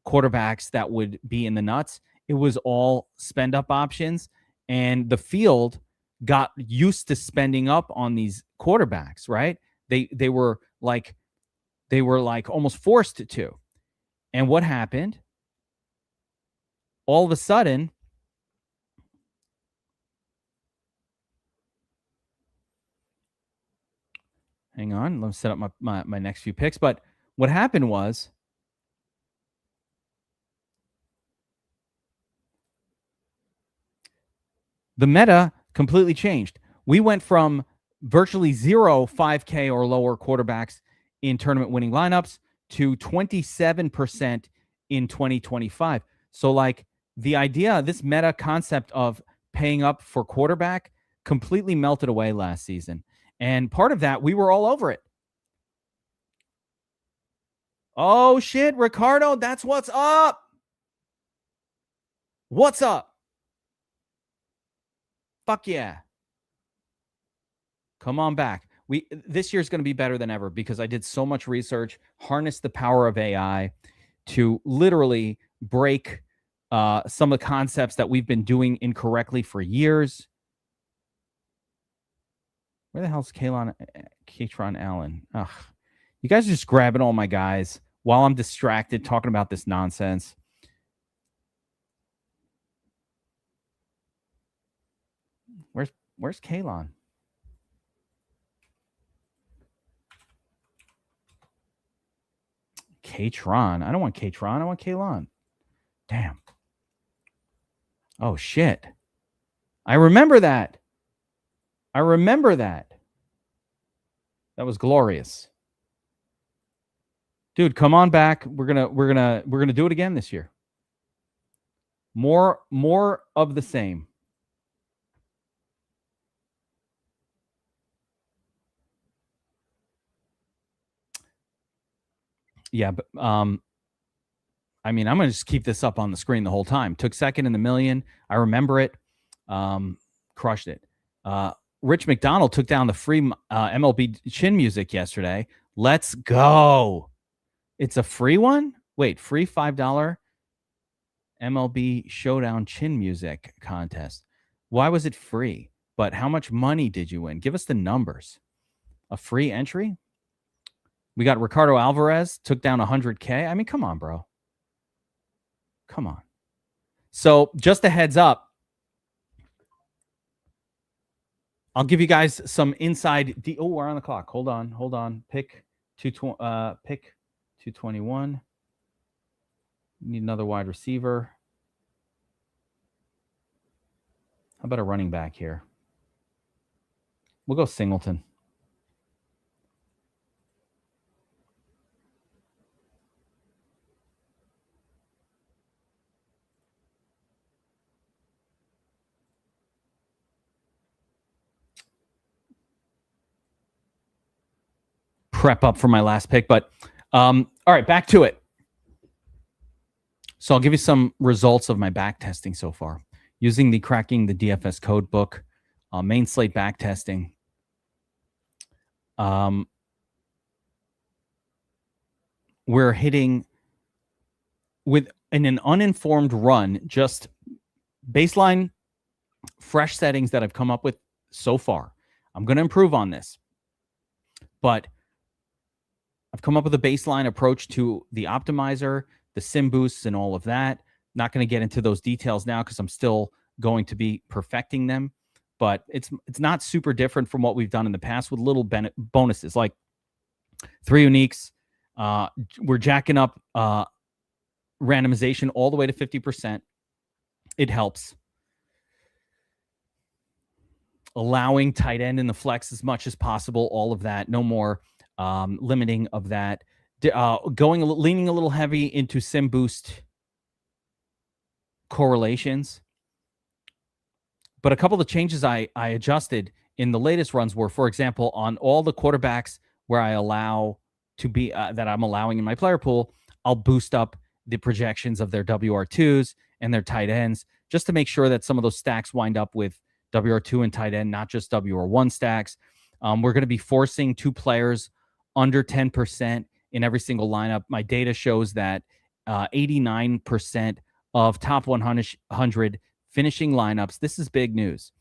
quarterbacks that would be in the nuts. It was all spend up options, and the field got used to spending up on these quarterbacks, right? They were like almost forced to. And what happened? All of a sudden, hang on, let me set up my next few picks. But what happened was the meta completely changed. We went from virtually 0 5K or lower quarterbacks in tournament winning lineups to 27% in 2025. So like the idea, this meta concept of paying up for quarterback completely melted away last season. And part of that, we were all over it. Oh shit, Ricardo, that's what's up. What's up? Fuck yeah. Come on back. This year's going to be better than ever because I did so much research, harnessed the power of AI to literally break some of the concepts that we've been doing incorrectly for years. Where the hell's Katron Allen? Ugh. You guys are just grabbing all my guys while I'm distracted talking about this nonsense. Where's Kalon? Katron. I don't want Katron. I want Kalon. Damn. Oh, shit. I remember that. That was glorious. Dude, come on back. We're gonna do it again this year. More of the same. Yeah, but I mean, I'm gonna just keep this up on the screen the whole time. Took second in the million. I remember it. Crushed it. Rich McDonald took down the free MLB chin music yesterday. Let's go. It's a free one? Wait, free $5 MLB Showdown chin music contest. Why was it free? But how much money did you win? Give us the numbers. A free entry? We got Ricardo Alvarez, took down 100K. I mean, come on, bro. Come on. So just a heads up, I'll give you guys some inside. Oh, we're on the clock. Hold on. Pick 221. Need another wide receiver. How about a running back here? We'll go Singleton. Prep up for my last pick, but all right, back to it. So I'll give you some results of my back testing so far using the Cracking the DFS Code book, main slate back testing. We're hitting in an uninformed run, just baseline fresh settings that I've come up with so far. I'm going to improve on this, but I've come up with a baseline approach to the optimizer, the sim boosts, and all of that. Not going to get into those details now because I'm still going to be perfecting them, but it's not super different from what we've done in the past with little bonuses like 3 uniques. We're jacking up randomization all the way to 50%. It helps. allowing tight end in the flex as much as possible, all of that. No more limiting of that. Leaning a little heavy into sim boost correlations. But a couple of the changes I adjusted in the latest runs were, for example, on all the quarterbacks where I allow to be that I'm allowing in my player pool, I'll boost up the projections of their WR2s and their tight ends just to make sure that some of those stacks wind up with WR2 and tight end, not just WR1 stacks. We're going to be forcing 2 players under 10% in every single lineup. My data shows that 89% of top 100 finishing lineups, this is big news.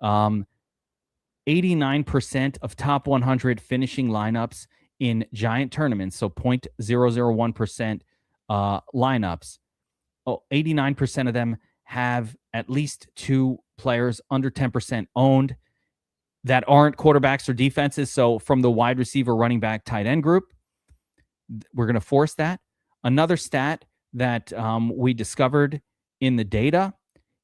89% of top 100 finishing lineups in giant tournaments, so 0.001% lineups, 89% of them have at least 2 players under 10% owned that aren't quarterbacks or defenses. So from the wide receiver, running back, tight end group, we're going to force that. Another stat that we discovered in the data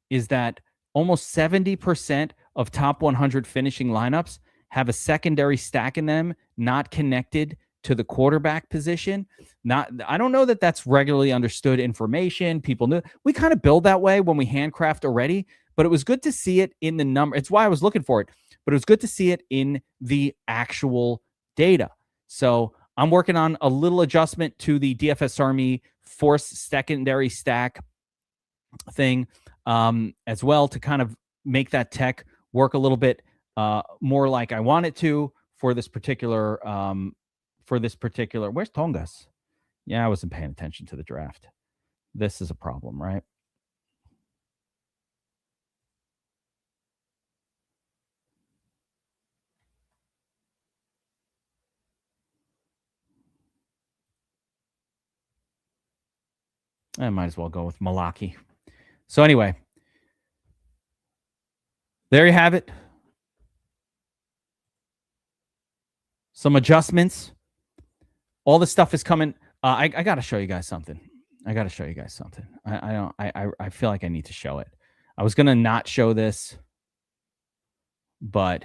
is that almost 70% of top 100 finishing lineups have a secondary stack in them not connected to the quarterback position. I don't know that that's regularly understood information. People knew. We kind of build that way when we handcraft already, but it was good to see it in the number. It's why I was looking for it, but it was good to see it in the actual data. So I'm working on a little adjustment to the DFS Army force secondary stack thing as well to kind of make that tech work a little bit more like I want it to for this particular where's Tongas? Yeah, I wasn't paying attention to the draft. This is a problem, right? I might as well go with Malaki. So anyway, there you have it. Some adjustments. All this stuff is coming. I got to show you guys something. I feel like I need to show it. I was going to not show this, but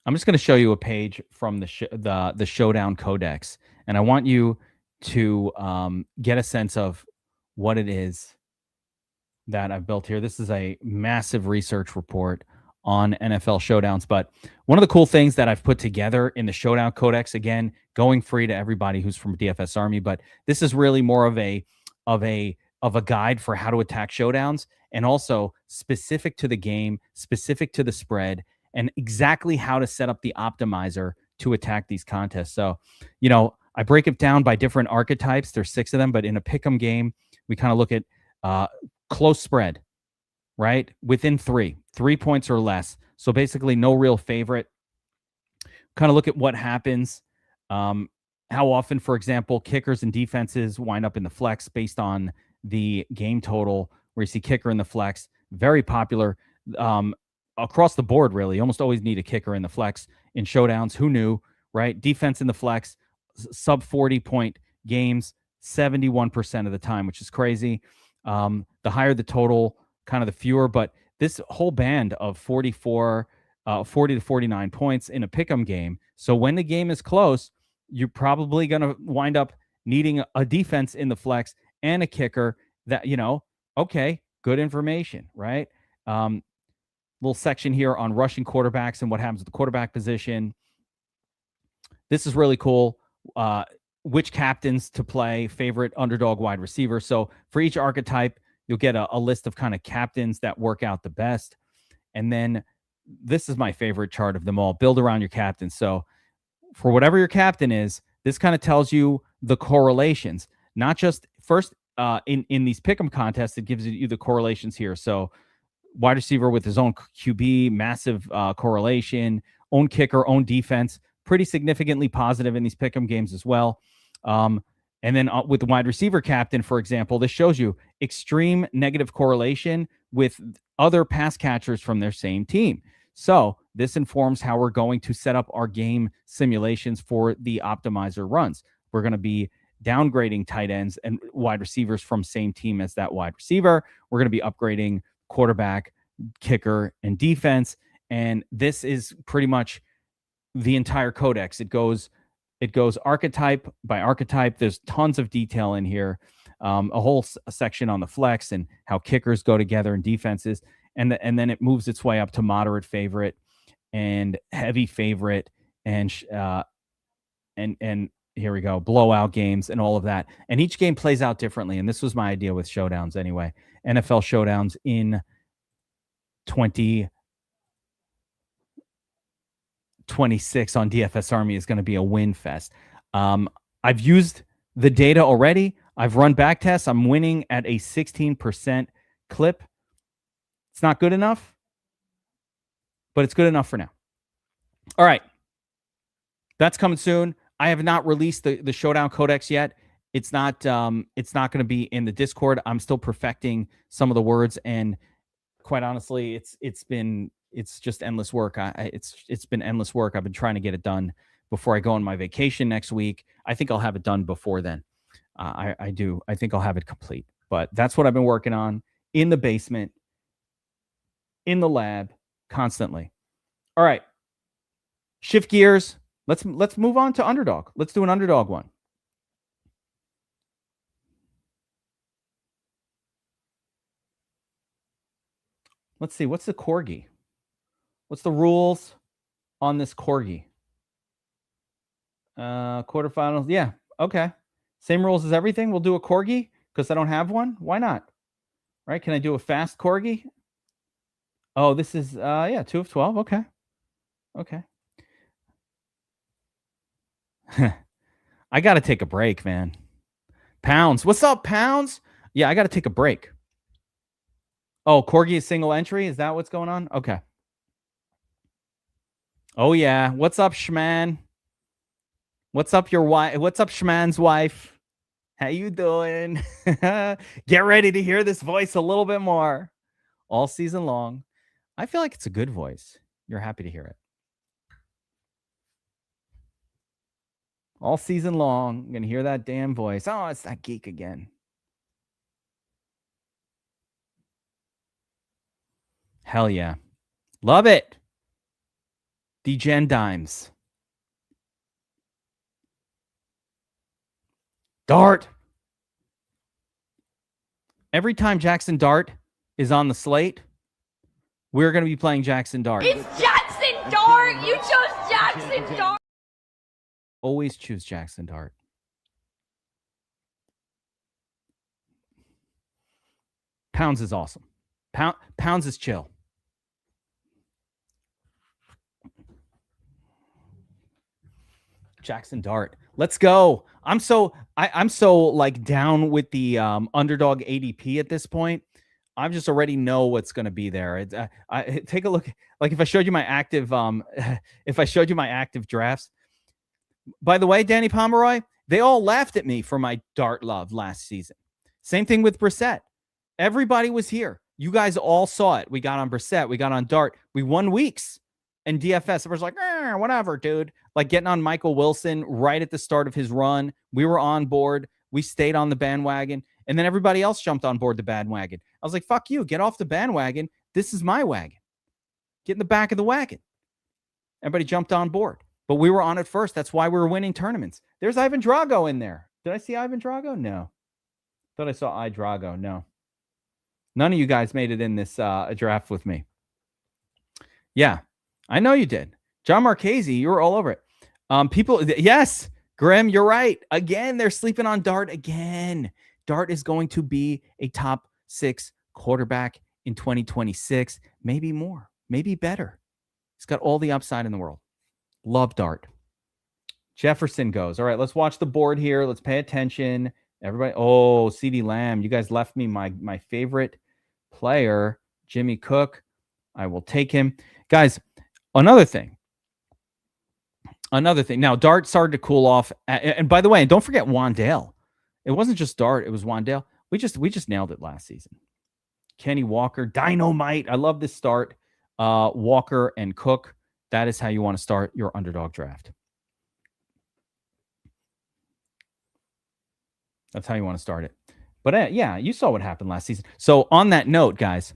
I'm just going to show you a page from the Showdown Codex, and I want you to get a sense of what it is that I've built here. This is a massive research report on NFL showdowns, but one of the cool things that I've put together in the Showdown Codex, again, going free to everybody who's from DFS Army, but this is really more of a guide for how to attack showdowns, and also specific to the game, specific to the spread, and exactly how to set up the optimizer to attack these contests. So, I break it down by different archetypes. There's 6 of them, but in a pick'em game, we kind of look at close spread, right? Within 3 points or less. So basically no real favorite. Kind of look at what happens. How often, for example, kickers and defenses wind up in the flex based on the game total, where you see kicker in the flex. Very popular across the board, really. You almost always need a kicker in the flex in showdowns. Who knew, right? Defense in the flex, sub 40-point games 71% of the time, which is crazy. The higher the total, kind of the fewer, but this whole band of 40 to 49 points in a pick'em game. So when the game is close, you're probably going to wind up needing a defense in the flex and a kicker that, okay, good information, right? Little section here on rushing quarterbacks and what happens with the quarterback position. This is really cool. Which captains to play, favorite underdog wide receiver. So for each archetype, you'll get a list of kind of captains that work out the best. And then this is my favorite chart of them all. Build around your captain. So for whatever your captain is, this kind of tells you the correlations, not just first in these pick'em contests, it gives you the correlations here. So wide receiver with his own QB, massive correlation, own kicker, own defense, pretty significantly positive in these pick'em games as well. And then with the wide receiver captain, for example, this shows you extreme negative correlation with other pass catchers from their same team. So this informs how we're going to set up our game simulations for the optimizer runs. We're going to be downgrading tight ends and wide receivers from same team as that wide receiver. We're going to be upgrading quarterback kicker, and defense. And this is pretty much the entire codex. It goes archetype by archetype. There's tons of detail in here. A whole section on the flex and how kickers go together and defenses. And then it moves its way up to moderate favorite and heavy favorite and here we go, blowout games and all of that. And each game plays out differently. And this was my idea with showdowns anyway. NFL showdowns in 2026 on DFS Army is going to be a win fest. I've used the data already. I've run back tests. I'm winning at a 16% clip. It's not good enough, but it's good enough for now. All right. That's coming soon. I have not released the Showdown Codex yet. It's not going to be in the Discord. I'm still perfecting some of the words, and quite honestly, it's just endless work. It's been endless work. I've been trying to get it done before I go on my vacation next week. I think I'll have it done before then. I do. I think I'll have it complete. But that's what I've been working on in the basement, in the lab, constantly. All right. Shift gears. Let's move on to Underdog. Let's do an Underdog one. Let's see. What's the corgi? What's the rules on this corgi? Quarterfinals. Yeah. Okay. Same rules as everything. We'll do a corgi because I don't have one. Why not? Right? Can I do a fast corgi? Oh, this is 2 of 12. Okay. Okay. I got to take a break, man. Pounds. What's up, Pounds? Yeah, I got to take a break. Oh, corgi is single entry? Is that what's going on? Okay. Oh, yeah. What's up, Schman? What's up, your wife? What's up, Schman's wife? How you doing? Get ready to hear this voice a little bit more all season long. I feel like it's a good voice. You're happy to hear it. All season long, I'm going to hear that damn voice. Oh, it's that geek again. Hell yeah. Love it. Degen Dimes. Dart. Every time Jackson Dart is on the slate, we're going to be playing Jackson Dart. It's Jackson Dart. You chose Jackson Dart. Always choose Jackson Dart. Pounds is awesome. Pounds is chill. Jackson Dart. Let's go. I'm so like down with the Underdog ADP at this point. I just already know what's going to be there. I take a look. Like if I showed you my active drafts. By the way, Danny Pomeroy, they all laughed at me for my Dart love last season. Same thing with Brissett. Everybody was here. You guys all saw it. We got on Brissett. We got on Dart. We won weeks. And DFS, it was like, whatever, dude. Like getting on Michael Wilson right at the start of his run. We were on board. We stayed on the bandwagon. And then everybody else jumped on board the bandwagon. I was like, fuck you. Get off the bandwagon. This is my wagon. Get in the back of the wagon. Everybody jumped on board. But we were on it first. That's why we were winning tournaments. There's Ivan Drago in there. Did I see Ivan Drago? No. Thought I saw Drago. No. None of you guys made it in this draft with me. Yeah, I know you did. John Marchese, you were all over it. People, yes, Grim, you're right. Again, they're sleeping on Dart again. Dart is going to be a top 6 quarterback in 2026. Maybe more. Maybe better. He's got all the upside in the world. Love Dart. Jefferson goes. All right, let's watch the board here. Let's pay attention. Everybody. Oh, CeeDee Lamb. You guys left me my favorite player, Jimmy Cook. I will take him. Guys, another thing. Now, Dart started to cool off. And by the way, don't forget Wandale. It wasn't just Dart. It was Wandale. We just nailed it last season. Kenny Walker. Dynamite. I love this start. Walker and Cook. That is how you want to start your Underdog draft. That's how you want to start it. But yeah, you saw what happened last season. So on that note, guys,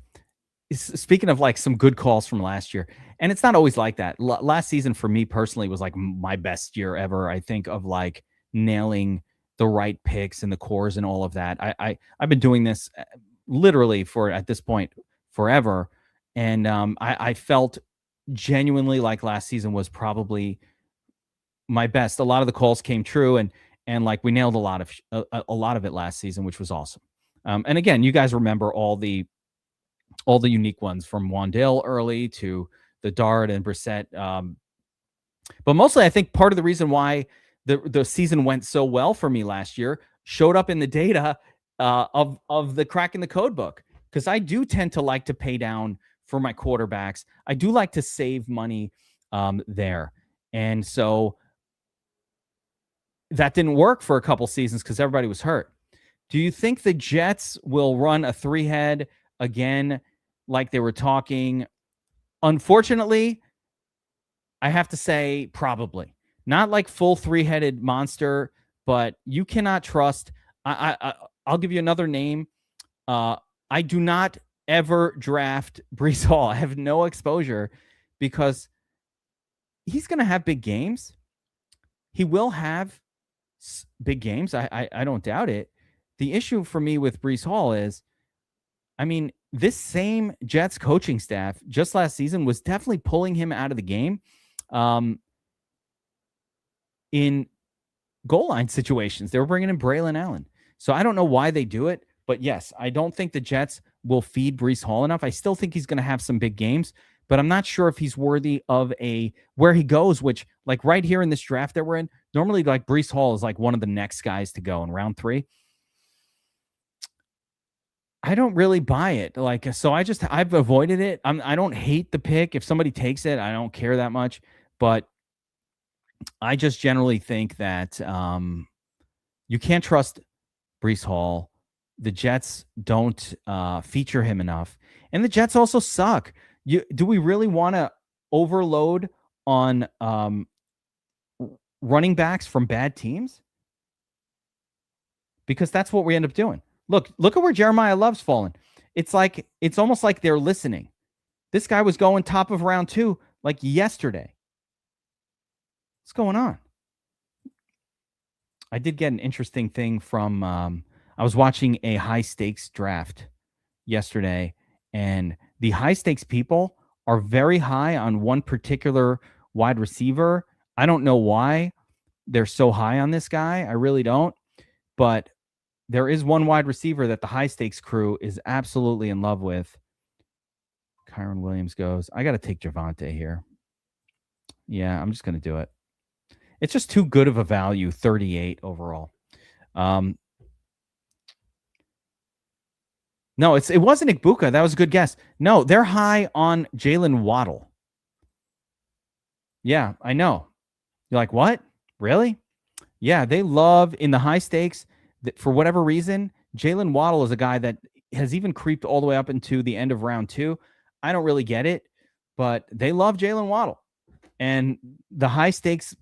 speaking of like some good calls from last year, and it's not always like that. Last season for me personally was like my best year ever. I think of like nailing the right picks and the cores and all of that. I've been doing this literally for at this point forever, and I felt genuinely like last season was probably my best. A lot of the calls came true, and like we nailed a lot of it last season, which was awesome. And again, you guys remember all the unique ones from Wandale early to the Dart and Brissett. But mostly, I think part of the reason why the season went so well for me last year showed up in the data of the crack in the code book, because I do tend to like to pay down for my quarterbacks. I do like to save money there, and so that didn't work for a couple seasons because everybody was hurt. Do you think the Jets will run a 3-head again, like they were talking? Unfortunately, I have to say probably not like full 3-headed monster, but you cannot trust. I'll give you another name. I do not ever draft Breece Hall. I have no exposure because he's going to have big games. He will have big games. I don't doubt it. The issue for me with Breece Hall is, I mean, this same Jets coaching staff just last season was definitely pulling him out of the game in goal line situations. They were bringing in Braylon Allen. So I don't know why they do it, but yes, I don't think the Jets will feed Breece Hall enough. I still think he's going to have some big games, but I'm not sure if he's worthy of where he goes, which like right here in this draft that we're in, normally like Breece Hall is like one of the next guys to go in round 3. I don't really buy it. Like, so I've avoided it. I don't hate the pick. If somebody takes it, I don't care that much, but I just generally think that you can't trust Breece Hall. The Jets don't feature him enough, and the Jets also suck. Do we really want to overload on running backs from bad teams? Because that's what we end up doing. Look at where Jeremiah Love's fallen. It's almost like they're listening. This guy was going top of round 2 like yesterday. What's going on? I did get an interesting thing from I was watching a high stakes draft yesterday, and the high stakes people are very high on one particular wide receiver. I don't know why they're so high on this guy. I really don't. But there is one wide receiver that the high stakes crew is absolutely in love with. Kyron Williams goes. I got to take Javonte here. Yeah, I'm just going to do it. It's just too good of a value, 38 overall. No, it wasn't Igbuka. That was a good guess. No, they're high on Jalen Waddle. Yeah, I know. You're like, what? Really? Yeah, they love in the high stakes. For whatever reason, Jalen Waddle is a guy that has even creeped all the way up into the end of round 2. I don't really get it, but they love Jalen Waddle. And the high stakes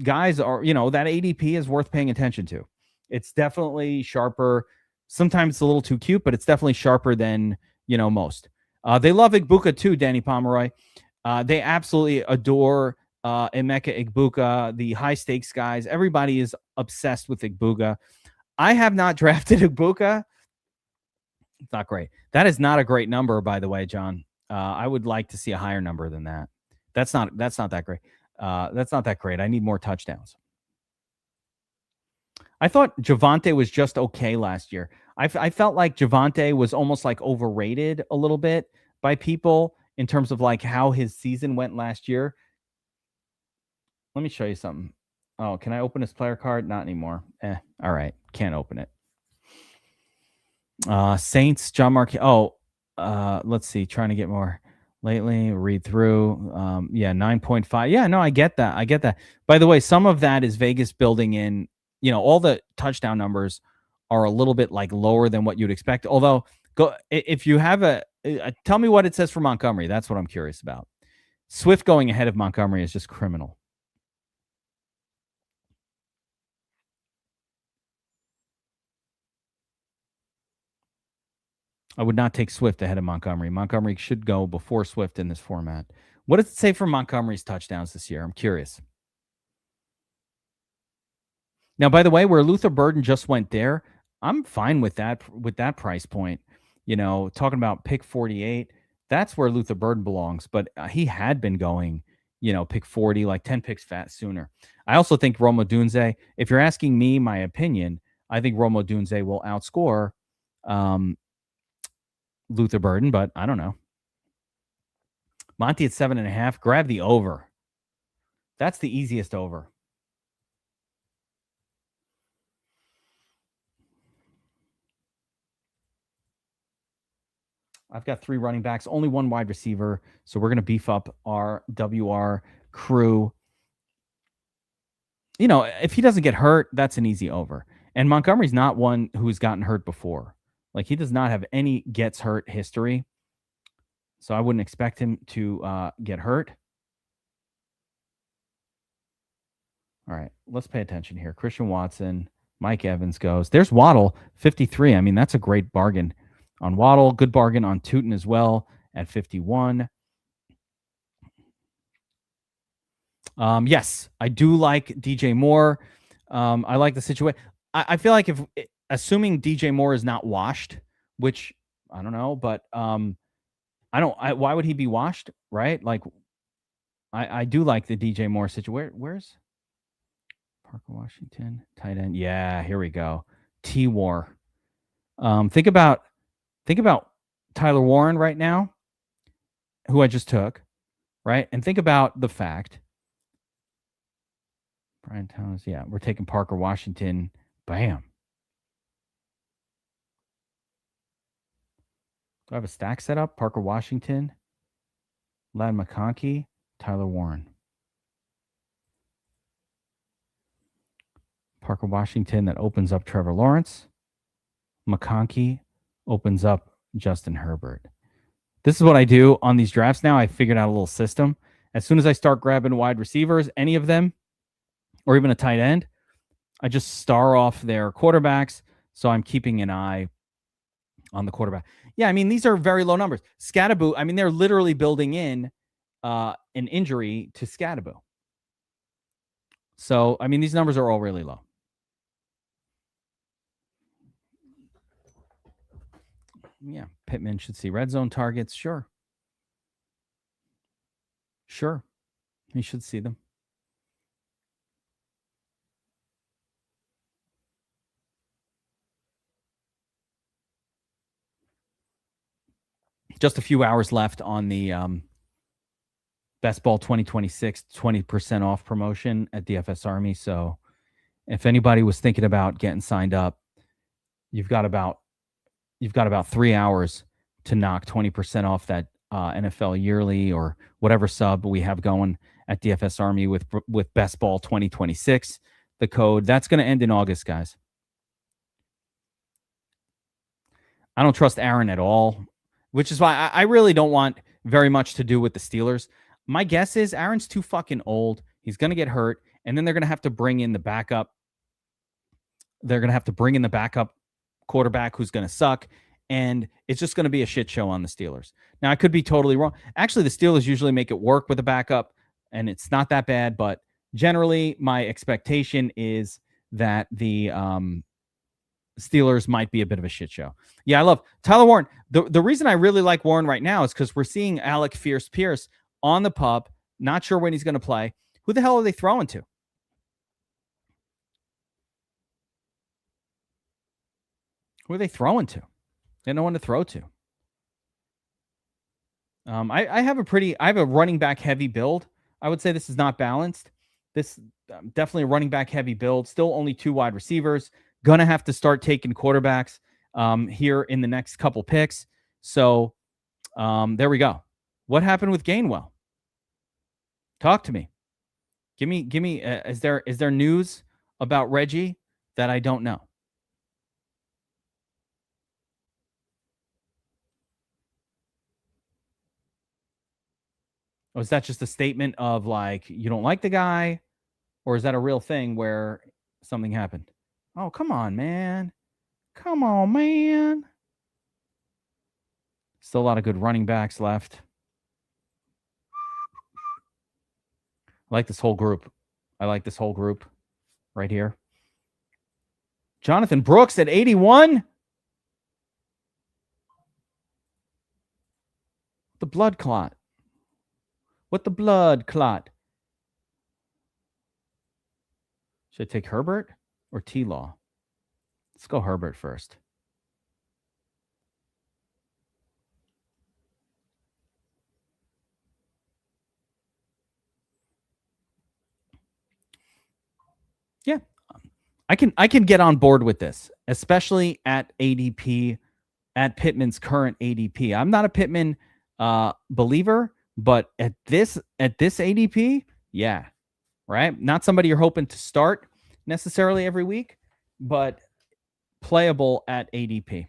guys are, that ADP is worth paying attention to. It's definitely sharper. Sometimes it's a little too cute, but it's definitely sharper than, most. They love Igbuka too, Danny Pomeroy. They absolutely adore Emeka Igbuka, the high stakes guys. Everybody is obsessed with Igbuka. I have not drafted Igbuka. It's not great. That is not a great number, by the way, John. I would like to see a higher number than that. That's not that great. That's not that great. I need more touchdowns. I thought Javonte was just okay last year. I felt like Javonte was almost like overrated a little bit by people in terms of like how his season went last year. Let me show you something. Oh, can I open his player card? Not anymore. All right. Can't open it. Saints, John Mark. Let's see. Trying to get more lately. Read through. 9.5. Yeah, no, I get that. By the way, some of that is Vegas building in, all the touchdown numbers are a little bit like lower than what you'd expect. Although, if you have tell me what it says for Montgomery. That's what I'm curious about. Swift going ahead of Montgomery is just criminal. I would not take Swift ahead of Montgomery. Montgomery should go before Swift in this format. What does it say for Montgomery's touchdowns this year? I'm curious. Now, by the way, where Luther Burden just went there, I'm fine with that price point. You know, talking about pick 48, that's where Luther Burden belongs. But he had been going, you know, pick 40, like 10 picks fat sooner. I also think Rome Odunze, if you're asking me my opinion, I think Rome Odunze will outscore Luther Burden, but I don't know. Monty at 7.5. Grab the over. That's the easiest over. I've got 3 running backs, only 1 wide receiver. So we're going to beef up our WR crew. You know, if he doesn't get hurt, that's an easy over. And Montgomery's not one who's gotten hurt before. Like, he does not have any gets hurt history. So I wouldn't expect him to get hurt. All right, let's pay attention here. Christian Watson, Mike Evans goes. There's Waddle, 53. I mean, that's a great bargain on Waddle. Good bargain on Tootin as well at 51. Yes, I do like DJ Moore. I like the situation. I feel like assuming DJ Moore is not washed, which I don't know, but why would he be washed, right? Like, I do like the DJ Moore situation. Where's Parker Washington, tight end? Yeah, here we go. T-War. Think about Tyler Warren right now, who I just took, right? And think about the fact, Brian Thomas, yeah, we're taking Parker Washington. Bam. Do I have a stack set up? Parker Washington, Ladd McConkey, Tyler Warren. Parker Washington, that opens up Trevor Lawrence. McConkey opens up Justin Herbert. This is what I do on these drafts now. I figured out a little system. As soon as I start grabbing wide receivers, any of them, or even a tight end, I just star off their quarterbacks. So I'm keeping an eye on the quarterback. Yeah, I mean, these are very low numbers. Scatterboo, I mean, they're literally building in an injury to Scatterboo. So, I mean, these numbers are all really low. Yeah, Pittman should see red zone targets. Sure. He should see them. Just a few hours left on the Best Ball 2026 20% off promotion at DFS Army. So if anybody was thinking about getting signed up, you've got about 3 hours to knock 20% off that NFL yearly or whatever sub we have going at DFS Army with Best Ball 2026. The code that's going to end in August, guys. I don't trust Aaron at all, which is why I really don't want very much to do with the Steelers. My guess is Aaron's too fucking old. He's going to get hurt, and then they're going to have to bring in the backup. They're going to have to bring in the backup quarterback who's going to suck, and it's just going to be a shit show on the Steelers. Now, I could be totally wrong. Actually, the Steelers usually make it work with a backup, and it's not that bad, but generally my expectation is that the Steelers might be a bit of a shit show. Yeah, I love Tyler Warren. The reason I really like Warren right now is because we're seeing Alec Pierce on the pup. Not sure when he's going to play. Who the hell are they throwing to? Who are they throwing to? They have no one to throw to. I have a running back heavy build. I would say this is not balanced. This definitely a running back heavy build. Still only 2 wide receivers. Gonna have to start taking quarterbacks here in the next couple picks. So there we go. What happened with Gainwell? Talk to me. Give me. Is there news about Reggie that I don't know? Or is that just a statement of like you don't like the guy, or is that a real thing where something happened? Oh, come on, man. Come on, man. Still a lot of good running backs left. I like this whole group. I like this whole group right here. Jonathan Brooks at 81. The blood clot. What the blood clot? Should I take Herbert or T-Law? Let's go Herbert first. Yeah. I can get on board with this, especially at ADP, at Pittman's current ADP. I'm not a Pittman believer, but at this ADP, yeah, right? Not somebody you're hoping to start necessarily every week, but playable at ADP.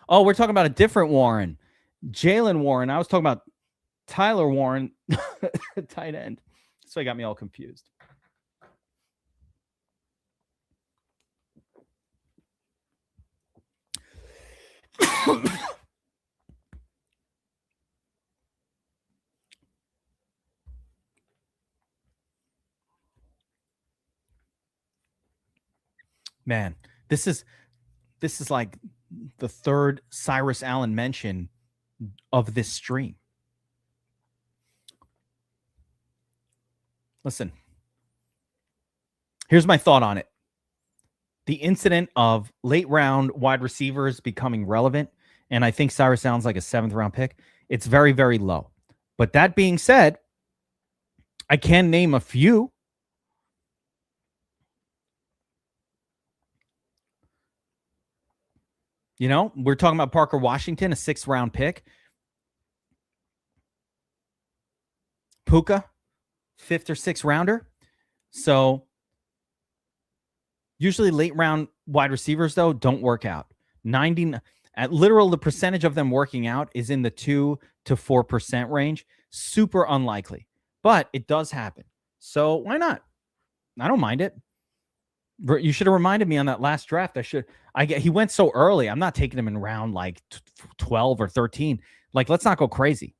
Oh, we're talking about a different Warren. Jalen Warren. I was talking about Tyler Warren, tight end. So he got me all confused. Man, this is like the third Cyrus Allen mention of this stream. Listen, here's my thought on it. The incident of late round wide receivers becoming relevant, and I think Cyrus Allen's like a 7th round pick. It's very, very low. But that being said, I can name a few. You know, we're talking about Parker Washington, a 6th round pick. Puka, 5th or 6th rounder. So usually late round wide receivers, though, don't work out. 90, at literal, the percentage of them working out is in the 2 to 4% range. Super unlikely, but it does happen. So why not? I don't mind it. You should have reminded me on that last draft. He went so early. I'm not taking him in round like 12 or 13. Like, let's not go crazy.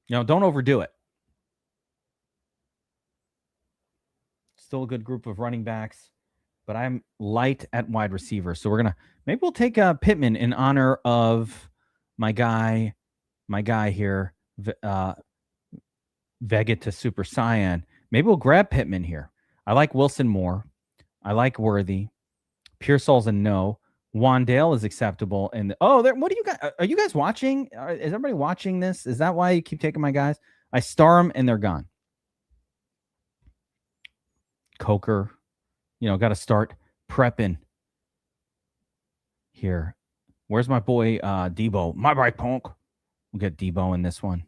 You know, don't overdo it. Still a good group of running backs, but I'm light at wide receiver. So maybe we'll take Pittman in honor of my guy here, Vega to Super Cyan. Maybe we'll grab Pittman here. I like Wilson more. I like Worthy. Pearsall's a no. Wandale is acceptable. And what do you guys? Are you guys watching? Is everybody watching this? Is that why you keep taking my guys? I star them and they're gone. Coker, got to start prepping here. Where's my boy Debo? My boy Punk. We'll get Debo in this one.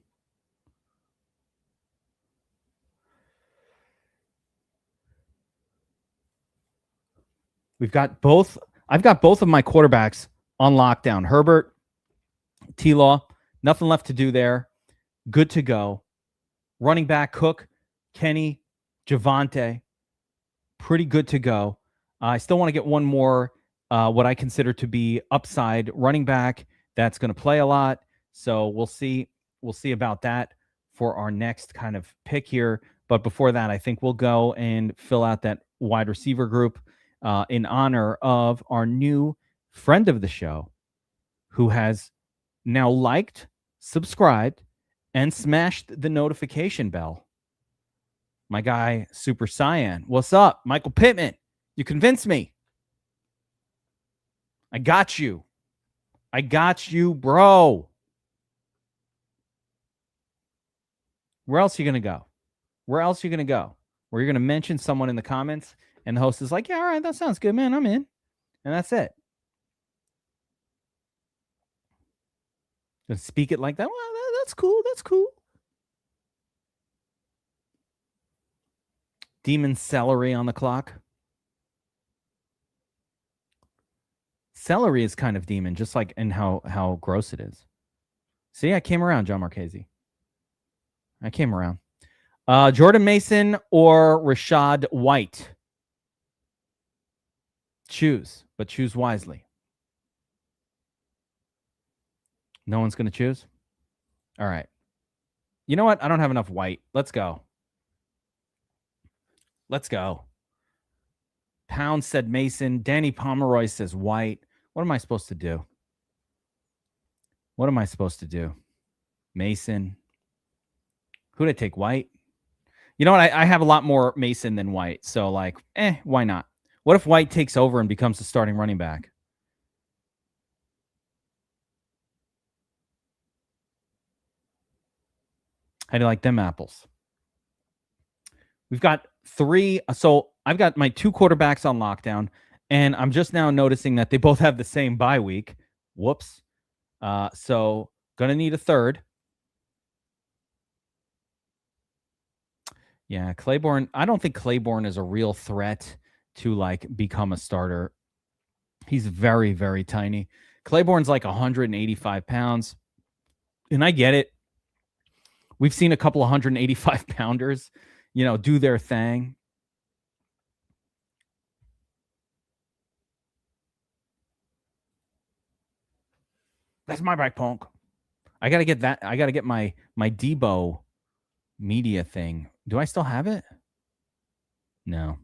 I've got both of my quarterbacks on lockdown. Herbert, T-Law, nothing left to do there. Good to go. Running back, Cook, Kenny, Javonte, pretty good to go. I still want to get one more, what I consider to be upside running back that's going to play a lot. So we'll see about that for our next kind of pick here. But before that, I think we'll go and fill out that wide receiver group in honor of our new friend of the show who has now liked, subscribed, and smashed the notification bell. My guy, Super Cyan. What's up? Michael Pittman. You convinced me. I got you, bro. Where else are you going to go? Where are you going to mention someone in the comments and the host is like, yeah, all right, that sounds good, man. I'm in. And that's it. Just speak it like that. Well, that's cool. That's cool. Demon celery on the clock. Celery is kind of demon, just like in how gross it is. See, I came around, John Marchese. I came around. Jordan Mason or Rashad White? Choose, but choose wisely. No one's going to choose? All right. You know what? I don't have enough White. Let's go. Let's go. Pound said Mason. Danny Pomeroy says White. What am I supposed to do? What am I supposed to do? Mason. Who did I take? White? You know what? I have a lot more Mason than White. So, like, why not? What if White takes over and becomes the starting running back? How do you like them apples? We've got 3. So I've got my 2 quarterbacks on lockdown, and I'm just now noticing that they both have the same bye week. Whoops. So going to need a third. Yeah, Claiborne. I don't think Claiborne is a real threat to like become a starter. He's very, very tiny. Claiborne's like 185 pounds. And I get it. We've seen a couple 185 pounders, do their thing. That's my bike, punk. I got to get that. I got to get my Debo media thing. Do I still have it? No.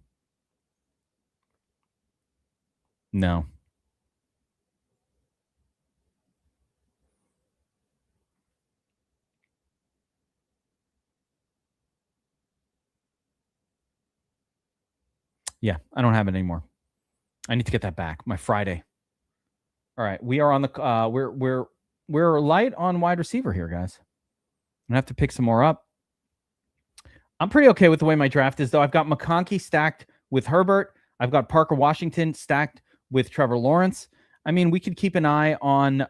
Yeah, I don't have it anymore. I need to get that back. My Friday. All right, we are on the we're light on wide receiver here, guys. I'm gonna have to pick some more up. I'm pretty okay with the way my draft is, though. I've got McConkey stacked with Herbert. I've got Parker Washington stacked with Trevor Lawrence. I mean, we could keep an eye on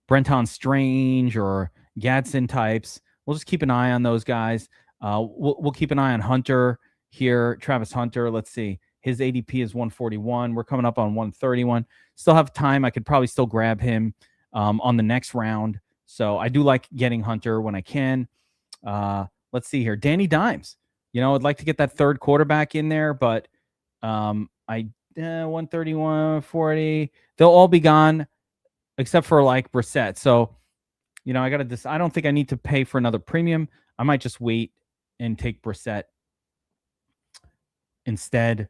Brenton Strange or Gadsden types. We'll just keep an eye on those guys. We'll keep an eye on Hunter here, Travis Hunter. Let's see. His ADP is 141. We're coming up on 131. Still have time. I could probably still grab him on the next round. So I do like getting Hunter when I can. Let's see here. Danny Dimes. I'd like to get that third quarterback in there, but 131, 40. They'll all be gone except for like Brissett. So, I got to decide. I don't think I need to pay for another premium. I might just wait and take Brissett instead.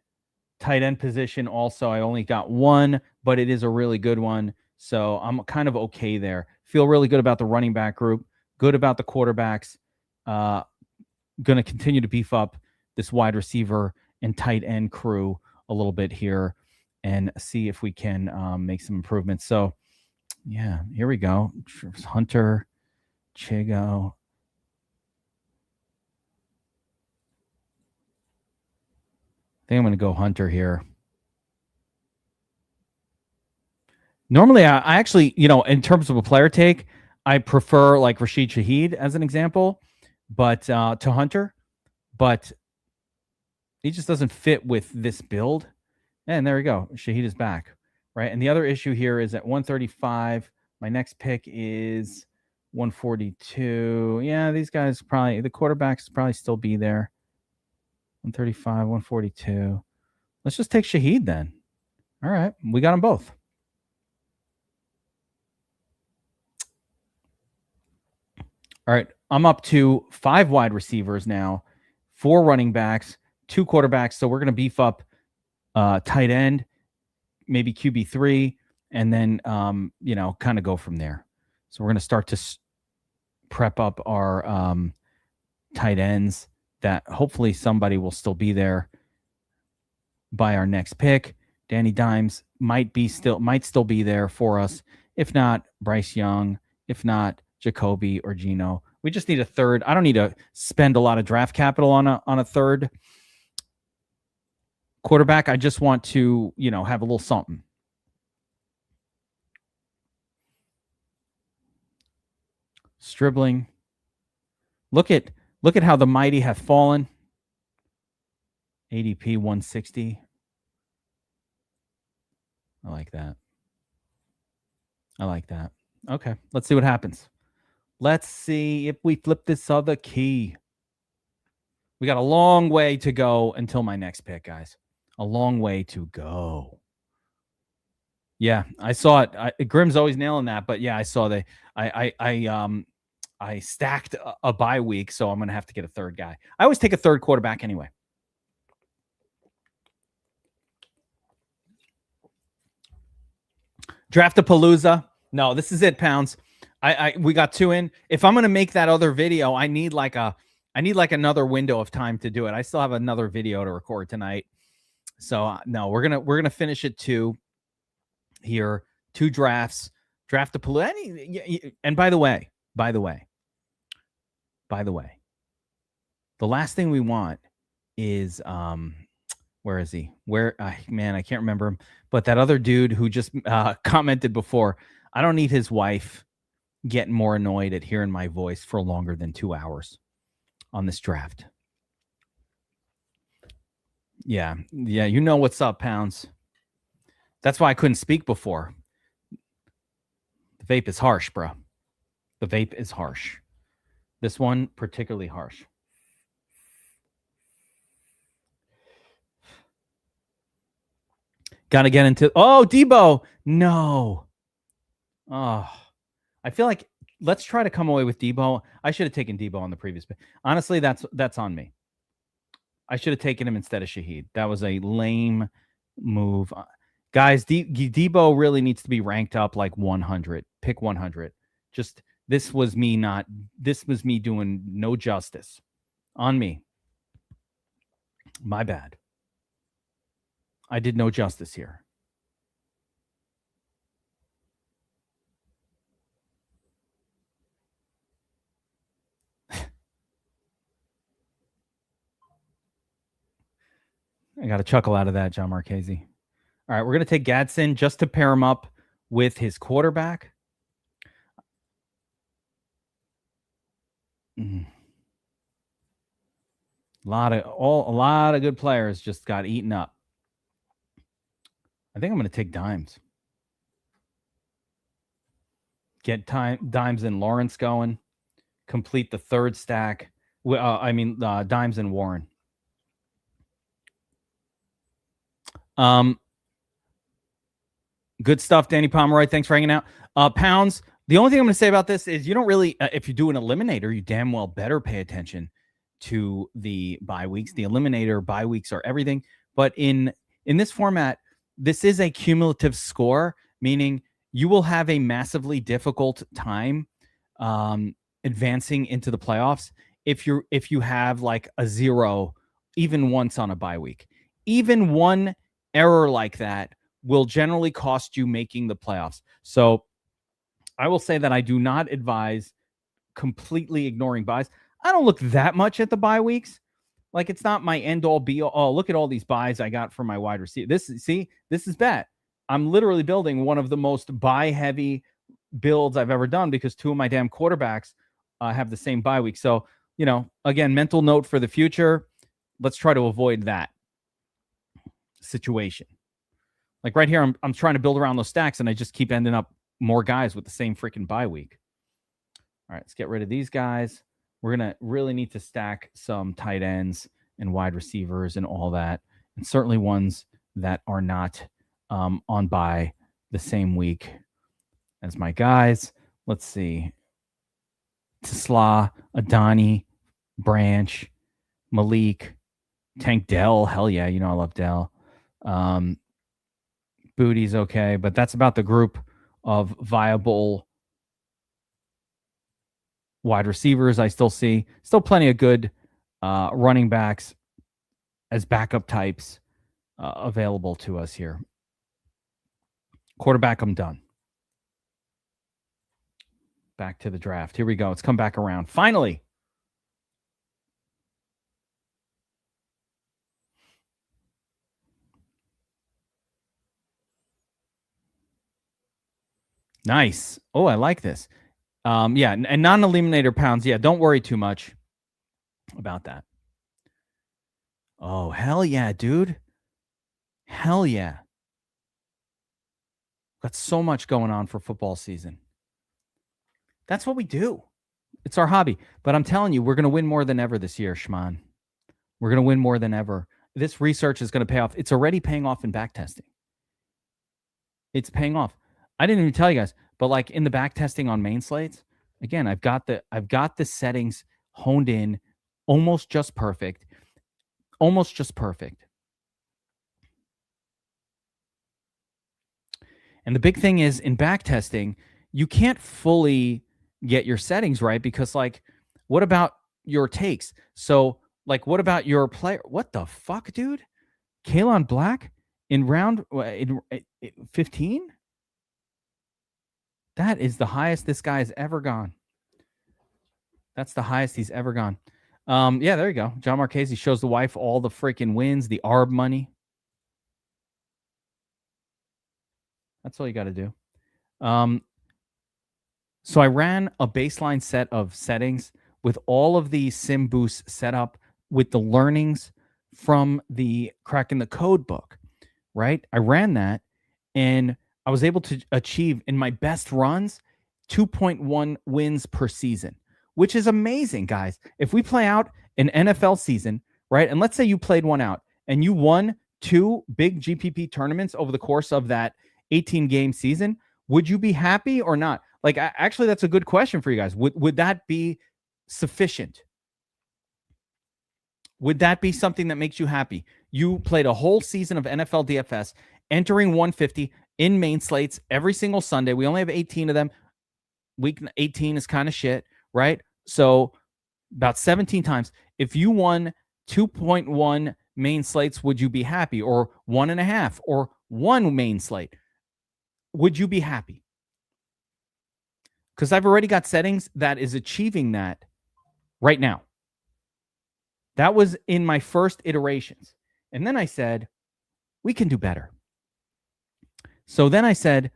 Tight end position also, I only got one, but it is a really good one. So I'm kind of okay there. Feel really good about the running back group, good about the quarterbacks. Going to continue to beef up this wide receiver and tight end crew a little bit here and see if we can make some improvements. So, yeah, here we go. Hunter, Chigo. I think I'm going to go Hunter here. Normally, I actually, in terms of a player take, I prefer like Rashid Shaheed as an example, but to Hunter, but he just doesn't fit with this build. And there we go. Shaheed is back, right? And the other issue here is at 135, my next pick is 142. Yeah, these guys probably, the quarterbacks probably still be there. 135, 142. Let's just take Shaheed then. All right. We got them both. All right. I'm up to 5 wide receivers now, 4 running backs, 2 quarterbacks. So we're going to beef up tight end, maybe QB3, and then, kind of go from there. So we're going to start to prep up our tight ends that hopefully somebody will still be there by our next pick. Danny Dimes might still be there for us. If not, Bryce Young. If not, Jacoby or Gino. We just need a third. I don't need to spend a lot of draft capital on a third quarterback. I just want to, have a little something. Stribling. Look at how the mighty hath fallen. ADP 160. I like that. Okay, let's see what happens. Let's see if we flip this other key. We got a long way to go until my next pick, guys. A long way to go. Yeah, I saw it. Grim's always nailing that, but yeah, I saw I stacked a bye week, so I'm gonna have to get a third guy. I always take a third quarterback anyway. Draft-a-palooza. No, this is it, Pounds. We got 2 in. If I'm gonna make that other video, I need like another window of time to do it. I still have another video to record tonight. So no, we're gonna finish it 2 here. 2 drafts. Draft-a-palooza. And by the way, the last thing we want is where is he? Man, I can't remember him. But that other dude who just commented before, I don't need his wife getting more annoyed at hearing my voice for longer than 2 hours on this draft. Yeah, you know what's up, Pounds. That's why I couldn't speak before. The vape is harsh, bro. The vape is harsh. This one particularly harsh. Gotta get into Debo. No. Oh, I feel like let's try to come away with Debo. I should have taken Debo on the previous pick. Honestly, that's on me. I should have taken him instead of Shaheed. That was a lame move. Guys, Debo really needs to be ranked up like 100. Pick 100. Just this was me doing no justice. On me. My bad. I did no justice here. I got a chuckle out of that, John Marchese. All right, we're going to take Gadsden just to pair him up with his quarterback. A lot of good players just got eaten up. I think I'm going to take Dimes. Get Dimes and Lawrence going. Complete the third stack. Dimes and Warren. Good stuff, Danny Pomeroy. Thanks for hanging out. Pounds. The only thing I'm going to say about this is you don't really, if you do an eliminator, you damn well better pay attention to the bye weeks. The eliminator bye weeks are everything. But in this format, this is a cumulative score, meaning you will have a massively difficult time advancing into the playoffs if you have like a 0 even once on a bye week. Even one error like that will generally cost you making the playoffs. So I will say that I do not advise completely ignoring buys. I don't look that much at the bye weeks. Like, it's not my end all be all. Oh, look at all these buys I got for my wide receiver. This is bad. I'm literally building one of the most buy heavy builds I've ever done because 2 of my damn quarterbacks have the same bye week. So, again, mental note for the future. Let's try to avoid that situation. Like right here, I'm trying to build around those stacks and I just keep ending up more guys with the same freaking bye week. All right, let's get rid of these guys. We're going to really need to stack some tight ends and wide receivers and all that. And certainly ones that are not on bye the same week as my guys. Let's see. Tesla, Adani, Branch, Malik, Tank Dell. Hell yeah, I love Dell. Booty's okay, but that's about the group of viable wide receivers I still see. Still plenty of good running backs as backup types available to us here. Quarterback, I'm done. Back to the draft. Here we go. It's come back around. Finally. Nice. Oh, I like this. Yeah, and non-eliminator pounds. Yeah, don't worry too much about that. Oh, hell yeah, dude. Hell yeah. Got so much going on for football season. That's what we do. It's our hobby. But I'm telling you, we're going to win more than ever this year, Shman. We're going to win more than ever. This research is going to pay off. It's already paying off in backtesting. It's paying off. I didn't even tell you guys, but like in the backtesting on main slates, again, I've got the settings honed in, almost just perfect. Almost just perfect. And the big thing is in backtesting, you can't fully get your settings right because, like, what about your takes? So, like, what about your player? What the fuck, dude? Kalon Black in round 15? That is the highest this guy has ever gone. That's the highest he's ever gone. Yeah, there you go. John Marchese shows the wife all the freaking wins, the ARB money. That's all you got to do. So I ran a baseline set of settings with all of the sim boosts set up with the learnings from the Cracking the Code book, right? I ran that and I was able to achieve in my best runs 2.1 wins per season, which is amazing, guys. If we play out an NFL season, right? And let's say you played one out and you won 2 big GPP tournaments over the course of that 18-game season, would you be happy or not? Like, actually, that's a good question for you guys. Would that be sufficient? Would that be something that makes you happy? You played a whole season of NFL DFS, entering 150 in main slates every single Sunday. We only have 18 of them. Week 18 is kind of shit, right? So about 17 times. If you won 2.1 main slates, would you be happy? Or 1.5 or 1 main slate? Would you be happy? Because I've already got settings that is achieving that right now. That was in my first iterations. And then I said, we can do better. So then I said,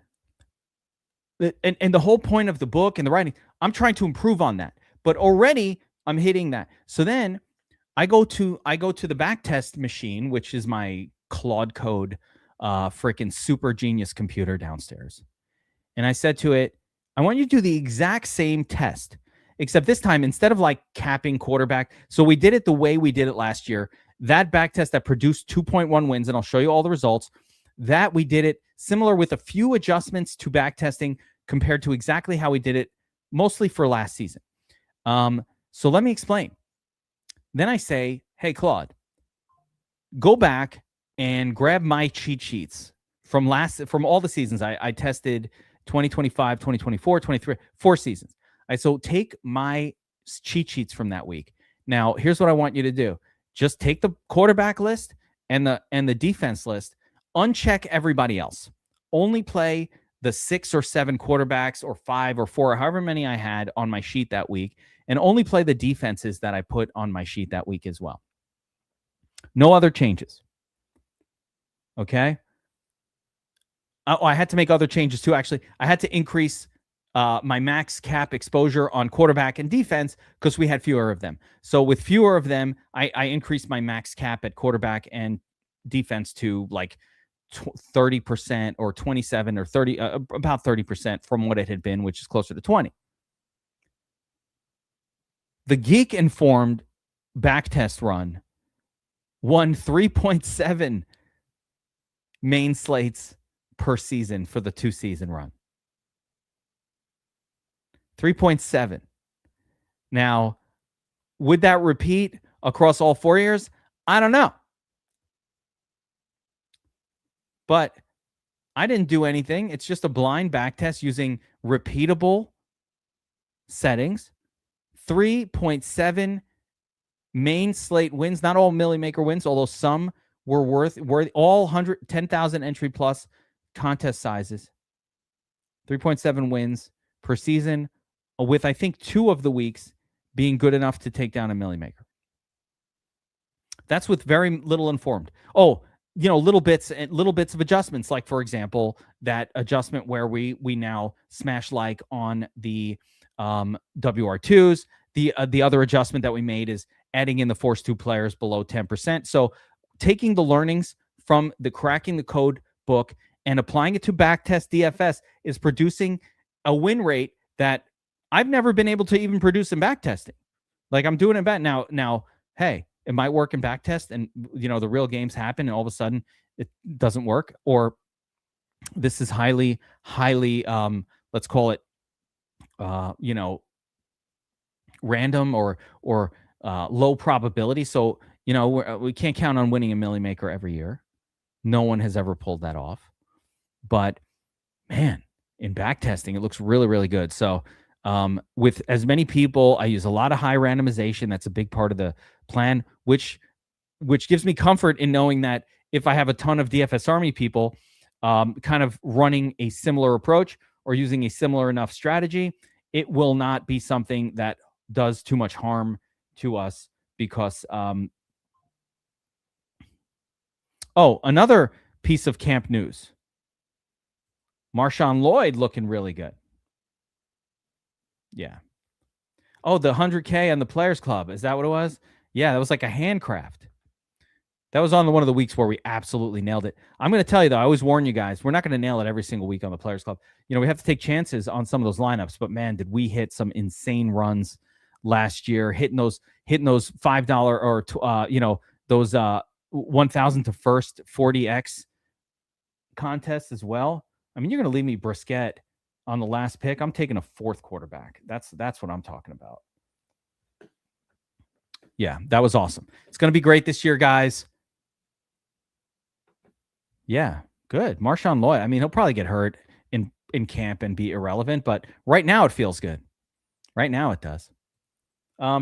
and the whole point of the book and the writing, I'm trying to improve on that. But already I'm hitting that. So then I go to the backtest machine, which is my Claude Code freaking super genius computer downstairs. And I said to it, I want you to do the exact same test, except this time, instead of like capping quarterback. So we did it the way we did it last year. That back test that produced 2.1 wins, and I'll show you all the results, that we did it similar with a few adjustments to back testing compared to exactly how we did it mostly for last season. So let me explain. Then I say, hey, Claude, go back and grab my cheat sheets from all the seasons. I tested 2025, 2024, 23, 4 seasons. So take my cheat sheets from that week. Now, here's what I want you to do. Just take the quarterback list and the defense list, uncheck everybody else. Only play the 6 or 7 quarterbacks or 5 or 4, or however many I had on my sheet that week, and only play the defenses that I put on my sheet that week as well. No other changes. Okay? Oh, I had to make other changes too, actually. I had to increase my max cap exposure on quarterback and defense because we had fewer of them. So with fewer of them, I increased my max cap at quarterback and defense to like 30% or 27 or 30, about 30% from what it had been, which is closer to 20. The Geek Informed backtest run won 3.7 main slates per season for the 2-season run. 3.7. Now, would that repeat across all 4 years? I don't know. But I didn't do anything. It's just a blind backtest using repeatable settings. 3.7 main slate wins. Not all Millie Maker wins, although some were worth all 110,000 entry plus contest sizes. 3.7 wins per season, with I think 2 of the weeks being good enough to take down a Millie Maker. That's with very little informed. Oh, little bits of adjustments, like for example, that adjustment where we now smash like on the WR2s. The other adjustment that we made is adding in the force 2 players below 10%. So taking the learnings from the Cracking the Code book and applying it to backtest DFS is producing a win rate that I've never been able to even produce in back testing. Like I'm doing it back now. Hey, it might work in back test, and the real games happen, and all of a sudden it doesn't work, or this is highly, let's call it, random or low probability. So we can't count on winning a Millie Maker every year. No one has ever pulled that off. But man, in back testing, it looks really, really good. So with as many people, I use a lot of high randomization. That's a big part of the plan, which gives me comfort in knowing that if I have a ton of DFS Army people kind of running a similar approach or using a similar enough strategy, it will not be something that does too much harm to us because another piece of camp news. Marshawn Lloyd looking really good. Yeah. Oh, the 100K on the Players Club. Is that what it was? Yeah, that was like a handcraft. That was on one of the weeks where we absolutely nailed it. I'm going to tell you, though, I always warn you guys, we're not going to nail it every single week on the Players Club. We have to take chances on some of those lineups, but man, did we hit some insane runs last year, hitting those $5 or, those 1,000 to first 40X contests as well. I mean, you're going to leave me Brisket on the last pick. I'm taking a fourth quarterback. That's what I'm talking about. Yeah, that was awesome. It's going to be great this year, guys. Yeah, good. Marshawn Lloyd. I mean, he'll probably get hurt in camp and be irrelevant, but right now it feels good. Right now it does.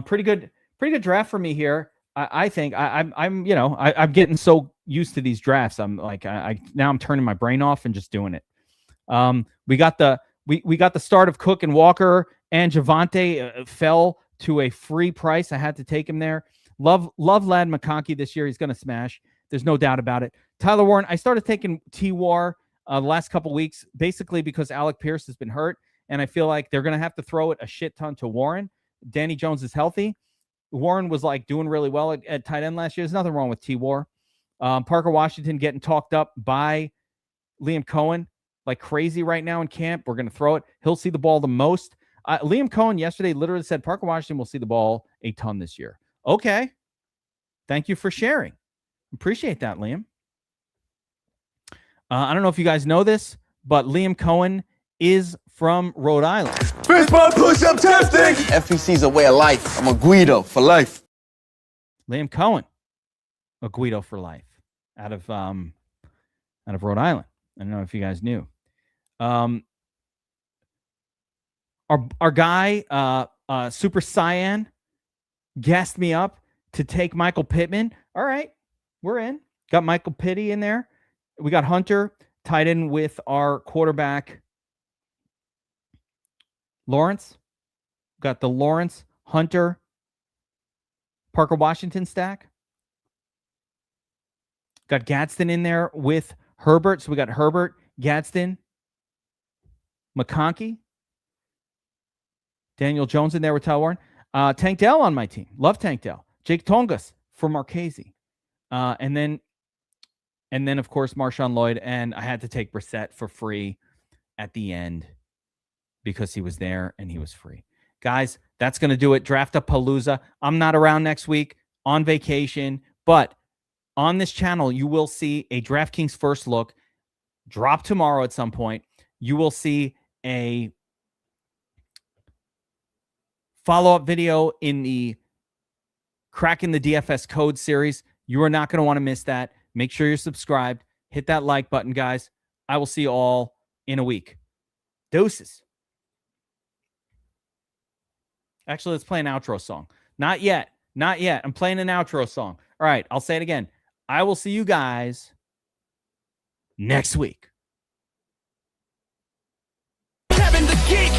Pretty good draft for me here. I think I'm getting so used to these drafts. I'm like now I'm turning my brain off and just doing it. We got the start of Cook and Walker, and Javonte fell to a free price. I had to take him there. Love Lad McConkey this year. He's going to smash. There's no doubt about it. Tyler Warren, I started taking T-War the last couple weeks, basically because Alec Pierce has been hurt, and I feel like they're going to have to throw it a shit ton to Warren. Danny Jones is healthy. Warren was like doing really well at tight end last year. There's nothing wrong with T-War. Parker Washington getting talked up by Liam Cohen like crazy right now in camp. We're going to throw it. He'll see the ball the most. Liam Cohen yesterday literally said Parker Washington will see the ball a ton this year. Okay. Thank you for sharing. Appreciate that, Liam. I don't know if you guys know this, but Liam Cohen is from Rhode Island. Fist bump push-up testing. FEC's a way of life. I'm a Guido for life. Liam Cohen, a Guido for life, out of Rhode Island. I don't know if you guys knew. Our guy, Super Cyan, gassed me up to take Michael Pittman. All right, we're in. Got Michael Pittman in there. We got Hunter tied in with our quarterback, Lawrence. Got the Lawrence, Hunter, Parker Washington stack. Got Gadsden in there with Herbert. So we got Herbert, Gadsden, McConkey, Daniel Jones in there with Tyler Warren. Tank Dell on my team. Love Tank Dell. Jake Tongas for Marchese. And then, of course, Marshawn Lloyd. And I had to take Brissett for free at the end because he was there and he was free. Guys, that's going to do it. Draft-a-palooza. I'm not around next week, on vacation. But on this channel, you will see a DraftKings First Look drop tomorrow at some point. You will see a follow-up video in the Cracking the DFS Code series. You are not going to want to miss that. Make sure you're subscribed. Hit that like button, guys. I will see you all in a week. Deuces. Actually, let's play an outro song. Not yet. Not yet. I'm playing an outro song. All right, I'll say it again. I will see you guys next week. Kevin the Geek